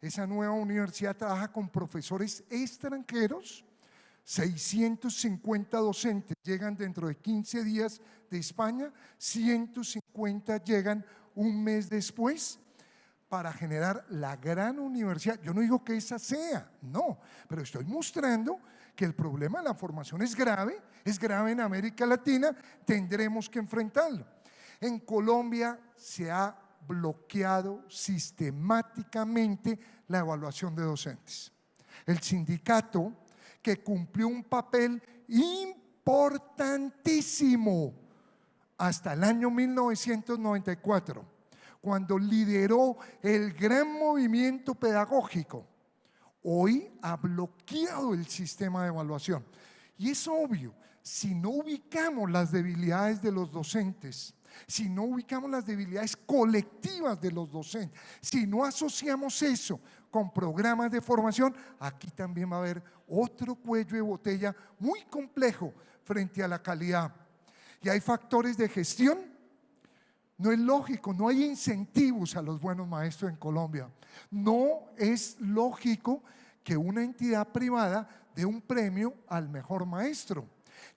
[SPEAKER 5] Esa nueva universidad trabaja con profesores extranjeros. 650 docentes llegan dentro de 15 días de España, 150 llegan un mes después para generar la gran universidad. Yo no digo que esa sea, no, pero estoy mostrando que el problema de la formación es grave en América Latina, tendremos que enfrentarlo. En Colombia se ha bloqueado sistemáticamente la evaluación de docentes. El sindicato, que cumplió un papel importantísimo hasta el año 1994, cuando lideró el gran movimiento pedagógico, hoy ha bloqueado el sistema de evaluación. Y es obvio, si no ubicamos las debilidades de los docentes, si no ubicamos las debilidades colectivas de los docentes, si no asociamos eso con programas de formación, aquí también va a haber otro cuello de botella muy complejo frente a la calidad. Y hay factores de gestión. No es lógico, no hay incentivos a los buenos maestros en Colombia. No es lógico que una entidad privada dé un premio al mejor maestro.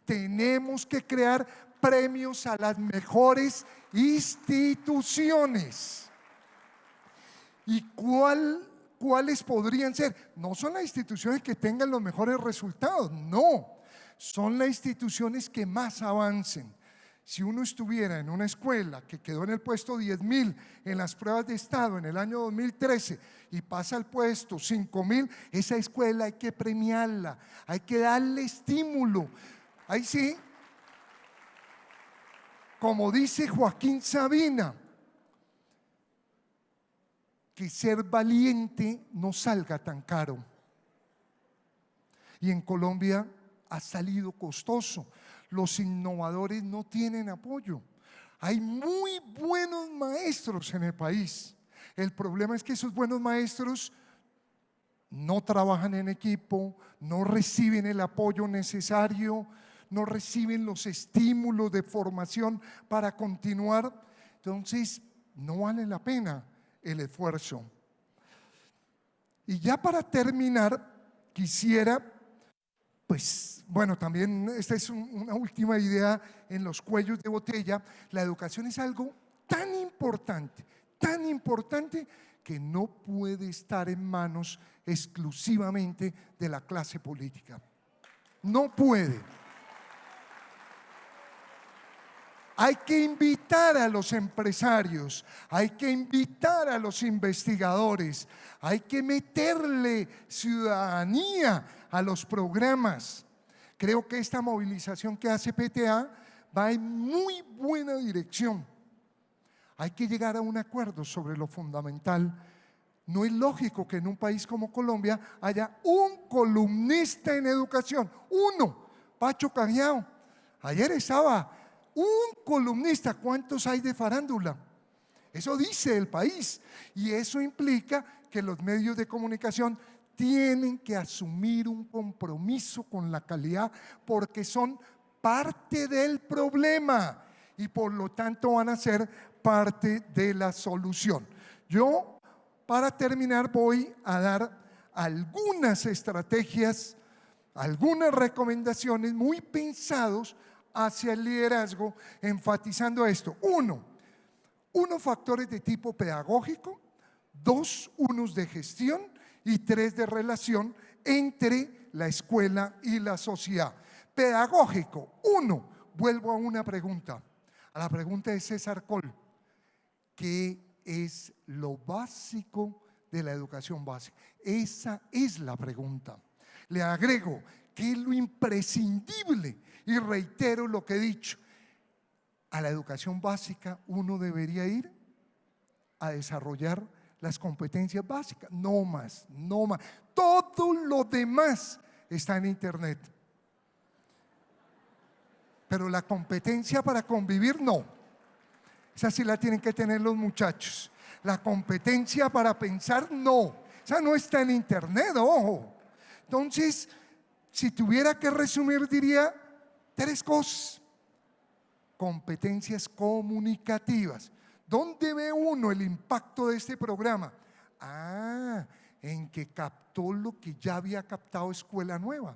[SPEAKER 5] Tenemos que crear premios a las mejores instituciones. ¿Y cuáles podrían ser? No son las instituciones que tengan los mejores resultados, no, son las instituciones que más avancen. Si uno estuviera en una escuela que quedó en el puesto 10.000 en las pruebas de estado en el año 2013 y pasa al puesto 5.000, esa escuela hay que premiarla, hay que darle estímulo. Ahí sí, como dice Joaquín Sabina, que ser valiente no salga tan caro. Y en Colombia ha salido costoso. Los innovadores no tienen apoyo. Hay muy buenos maestros en el país. El problema es que esos buenos maestros no trabajan en equipo, no reciben el apoyo necesario, no reciben los estímulos de formación para continuar. Entonces, no vale la pena el esfuerzo. Y ya para terminar, quisiera, pues, bueno, también esta es una última idea en los cuellos de botella. La educación es algo tan importante que no puede estar en manos exclusivamente de la clase política. No puede. Hay que invitar a los empresarios, hay que invitar a los investigadores, hay que meterle ciudadanía a los programas. Creo que esta movilización que hace PTA va en muy buena dirección. Hay que llegar a un acuerdo sobre lo fundamental. No es lógico que en un país como Colombia haya un columnista en educación, uno, Pacho Cajiao. Ayer estaba un columnista. ¿Cuántos hay de farándula? Eso dice el país, y eso implica que los medios de comunicación tienen que asumir un compromiso con la calidad, porque son parte del problema y por lo tanto van a ser parte de la solución. Yo, para terminar, voy a dar algunas estrategias, algunas recomendaciones muy pensados hacia el liderazgo, enfatizando esto. Uno, factores de tipo pedagógico; dos, unos de gestión; y tres, de relación entre la escuela y la sociedad. Pedagógico. Uno, vuelvo a una pregunta, a la pregunta de César Coll: ¿qué es lo básico de la educación básica? Esa es la pregunta. Le agrego, ¿qué es lo imprescindible? Y reitero lo que he dicho: a la educación básica uno debería ir a desarrollar las competencias básicas, no más, no más. Todo lo demás está en internet, pero la competencia para convivir no. Esa sí la tienen que tener los muchachos. La competencia para pensar no, esa no está en internet, ojo. Entonces, si tuviera que resumir, diría tres cosas. Competencias comunicativas. ¿Dónde ve uno el impacto de este programa? En que captó lo que ya había captado Escuela Nueva,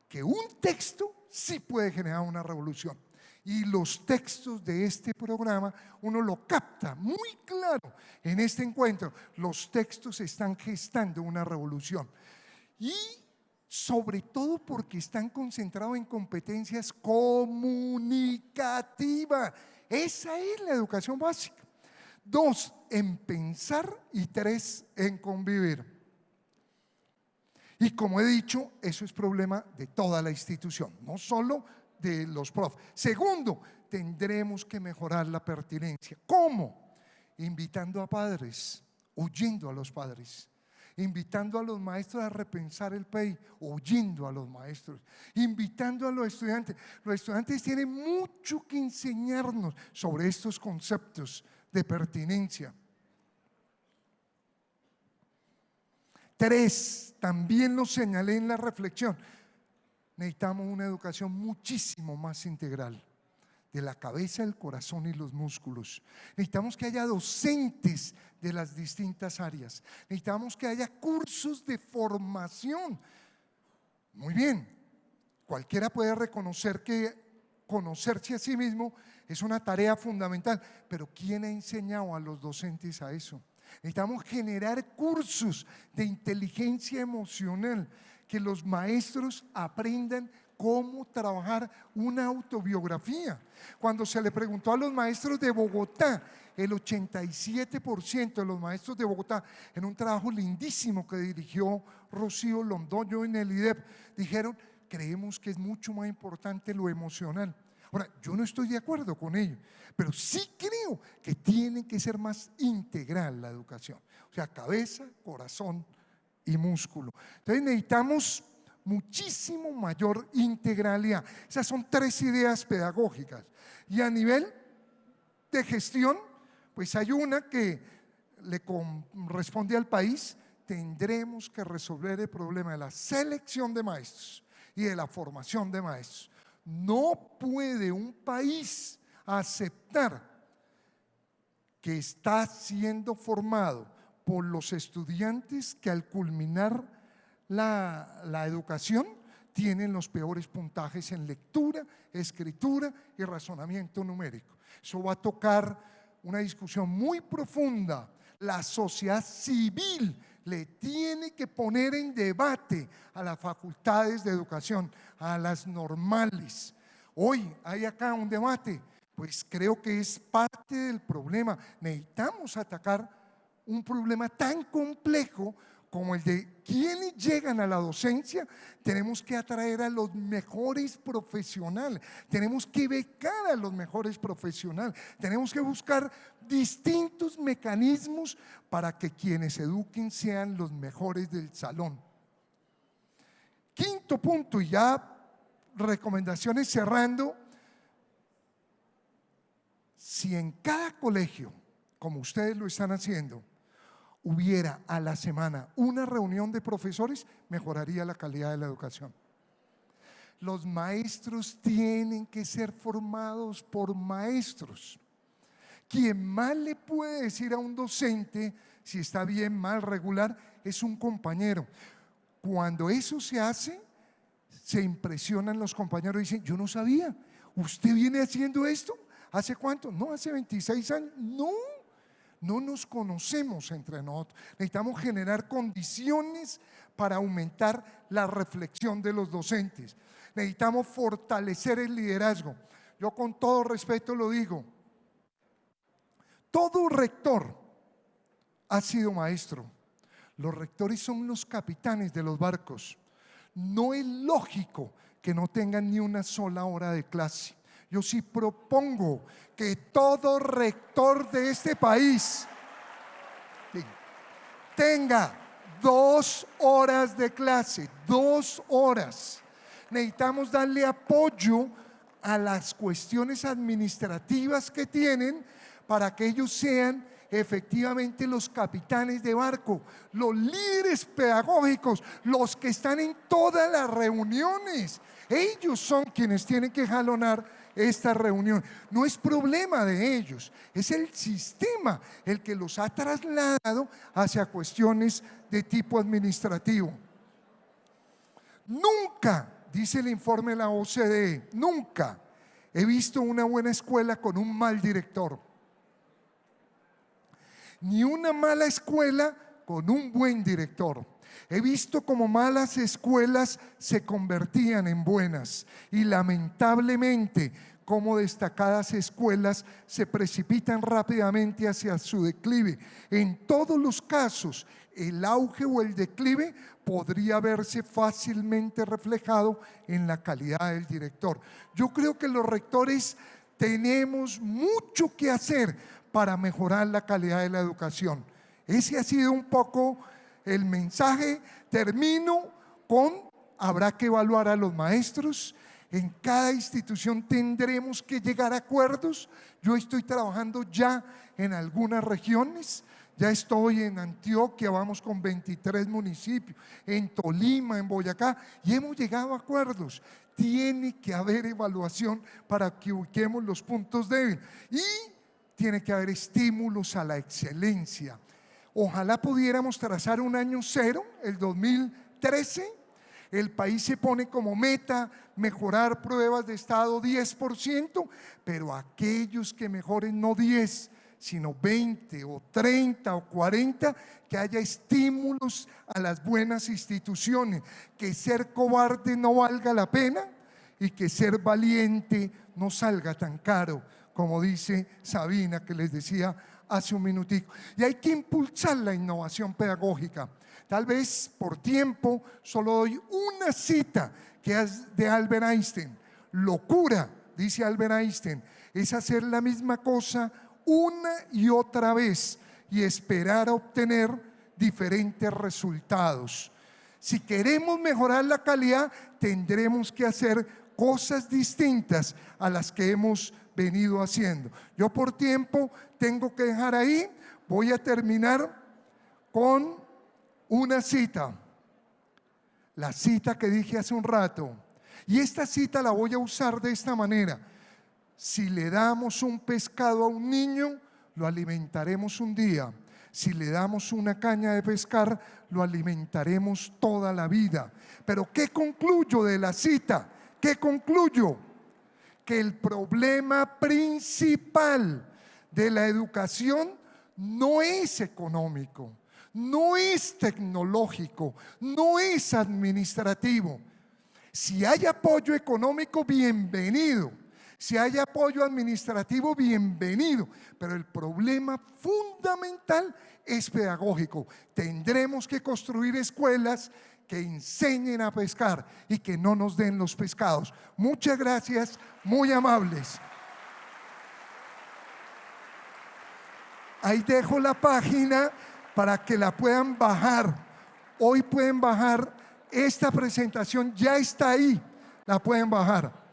[SPEAKER 5] que un texto sí puede generar una revolución. Y los textos de este programa uno lo capta muy claro en este encuentro. Los textos están gestando una revolución. Y sobre todo porque están concentrados en competencias comunicativas. Esa es la educación básica. Dos, en pensar, y tres, en convivir. Y como he dicho, eso es problema de toda la institución, no solo de los profes. Segundo, tendremos que mejorar la pertinencia. ¿Cómo? Invitando a padres, oyendo a los padres. Invitando a los maestros a repensar el PEI, oyendo a los maestros, invitando a los estudiantes. Los estudiantes tienen mucho que enseñarnos sobre estos conceptos de pertinencia. Tres, también lo señalé en la reflexión: necesitamos una educación muchísimo más integral, de la cabeza, el corazón y los músculos. Necesitamos que haya docentes de las distintas áreas. Necesitamos que haya cursos de formación. Muy bien, cualquiera puede reconocer que conocerse a sí mismo es una tarea fundamental, pero ¿quién ha enseñado a los docentes a eso? Necesitamos generar cursos de inteligencia emocional, que los maestros aprendan cómo trabajar una autobiografía. Cuando se le preguntó a los maestros de Bogotá, el 87% de los maestros de Bogotá, en un trabajo lindísimo que dirigió Rocío Londoño en el IDEP, dijeron: creemos que es mucho más importante lo emocional. Ahora, yo no estoy de acuerdo con ello, pero sí creo que tiene que ser más integral la educación, o sea, cabeza, corazón y músculo. Entonces necesitamos muchísimo mayor integralidad. Esas son 3 ideas pedagógicas. Y a nivel de gestión, pues hay una que le corresponde al país. Tendremos que resolver el problema de la selección de maestros y de la formación de maestros. No puede un país aceptar que está siendo formado por los estudiantes que al culminar la educación tienen los peores puntajes en lectura, escritura y razonamiento numérico. Eso va a tocar una discusión muy profunda. La sociedad civil le tiene que poner en debate a las facultades de educación, a las normales. Hoy hay acá un debate, pues creo que es parte del problema. Necesitamos atacar un problema tan complejo como el de quienes llegan a la docencia. Tenemos que atraer a los mejores profesionales, tenemos que becar a los mejores profesionales, tenemos que buscar distintos mecanismos para que quienes eduquen sean los mejores del salón. Quinto punto, y ya recomendaciones cerrando. Si en cada colegio, como ustedes lo están haciendo, hubiera a la semana una reunión de profesores, mejoraría la calidad de la educación. Los maestros tienen que ser formados por maestros. Quien más le puede decir a un docente si está bien, mal, regular, es un compañero. Cuando eso se hace, se impresionan los compañeros y dicen: yo no sabía, ¿usted viene haciendo esto? ¿Hace cuánto? No, hace 26 años. No nos conocemos entre nosotros. Necesitamos generar condiciones para aumentar la reflexión de los docentes. Necesitamos fortalecer el liderazgo. Yo con todo respeto lo digo, todo rector ha sido maestro. Los rectores son los capitanes de los barcos. No es lógico que no tengan ni una sola hora de clase. Yo sí propongo que todo rector de este país tenga 2 horas de clase, 2 horas. Necesitamos darle apoyo a las cuestiones administrativas que tienen para que ellos sean efectivamente los capitanes de barco, los líderes pedagógicos, los que están en todas las reuniones. Ellos son quienes tienen que jalonar esta reunión. No es problema de ellos, es el sistema el que los ha trasladado hacia cuestiones de tipo administrativo. Nunca, dice el informe de la OCDE, nunca he visto una buena escuela con un mal director, ni una mala escuela con un buen director. He visto cómo malas escuelas se convertían en buenas y lamentablemente cómo destacadas escuelas se precipitan rápidamente hacia su declive. En todos los casos, el auge o el declive podría verse fácilmente reflejado en la calidad del director. Yo creo que los rectores tenemos mucho que hacer para mejorar la calidad de la educación. Ese ha sido un poco el mensaje. Termino con: habrá que evaluar a los maestros. En cada institución tendremos que llegar a acuerdos. Yo estoy trabajando ya en algunas regiones. Ya estoy en Antioquia, vamos con 23 municipios, en Tolima, en Boyacá, y hemos llegado a acuerdos. Tiene que haber evaluación para que ubiquemos los puntos débiles y tiene que haber estímulos a la excelencia. Ojalá pudiéramos trazar un año cero, el 2013. El país se pone como meta mejorar pruebas de estado 10%, pero aquellos que mejoren no 10, sino 20 o 30 o 40, que haya estímulos a las buenas instituciones, que ser cobarde no valga la pena y que ser valiente no salga tan caro, como dice Sabina, que les decía hace un minutico. Y hay que impulsar la innovación pedagógica. Tal vez por tiempo solo doy una cita que es de Albert Einstein. Locura, dice Albert Einstein, es hacer la misma cosa una y otra vez y esperar a obtener diferentes resultados. Si queremos mejorar la calidad, tendremos que hacer cosas distintas a las que hemos venido haciendo. Yo por tiempo tengo que dejar ahí. Voy a terminar con una cita. La cita que dije hace un rato. Y esta cita la voy a usar de esta manera. Si le damos un pescado a un niño, lo alimentaremos un día. Si le damos una caña de pescar, lo alimentaremos toda la vida. Pero ¿qué concluyo de la cita? ¿Qué concluyo? Que el problema principal de la educación no es económico, no es tecnológico, no es administrativo. Si hay apoyo económico, bienvenido. Si hay apoyo administrativo, bienvenido. Pero el problema fundamental es pedagógico. Tendremos que construir escuelas que enseñen a pescar y que no nos den los pescados. Muchas gracias, muy amables. Ahí dejo la página para que la puedan bajar. Hoy pueden bajar esta presentación, ya está ahí, la pueden bajar.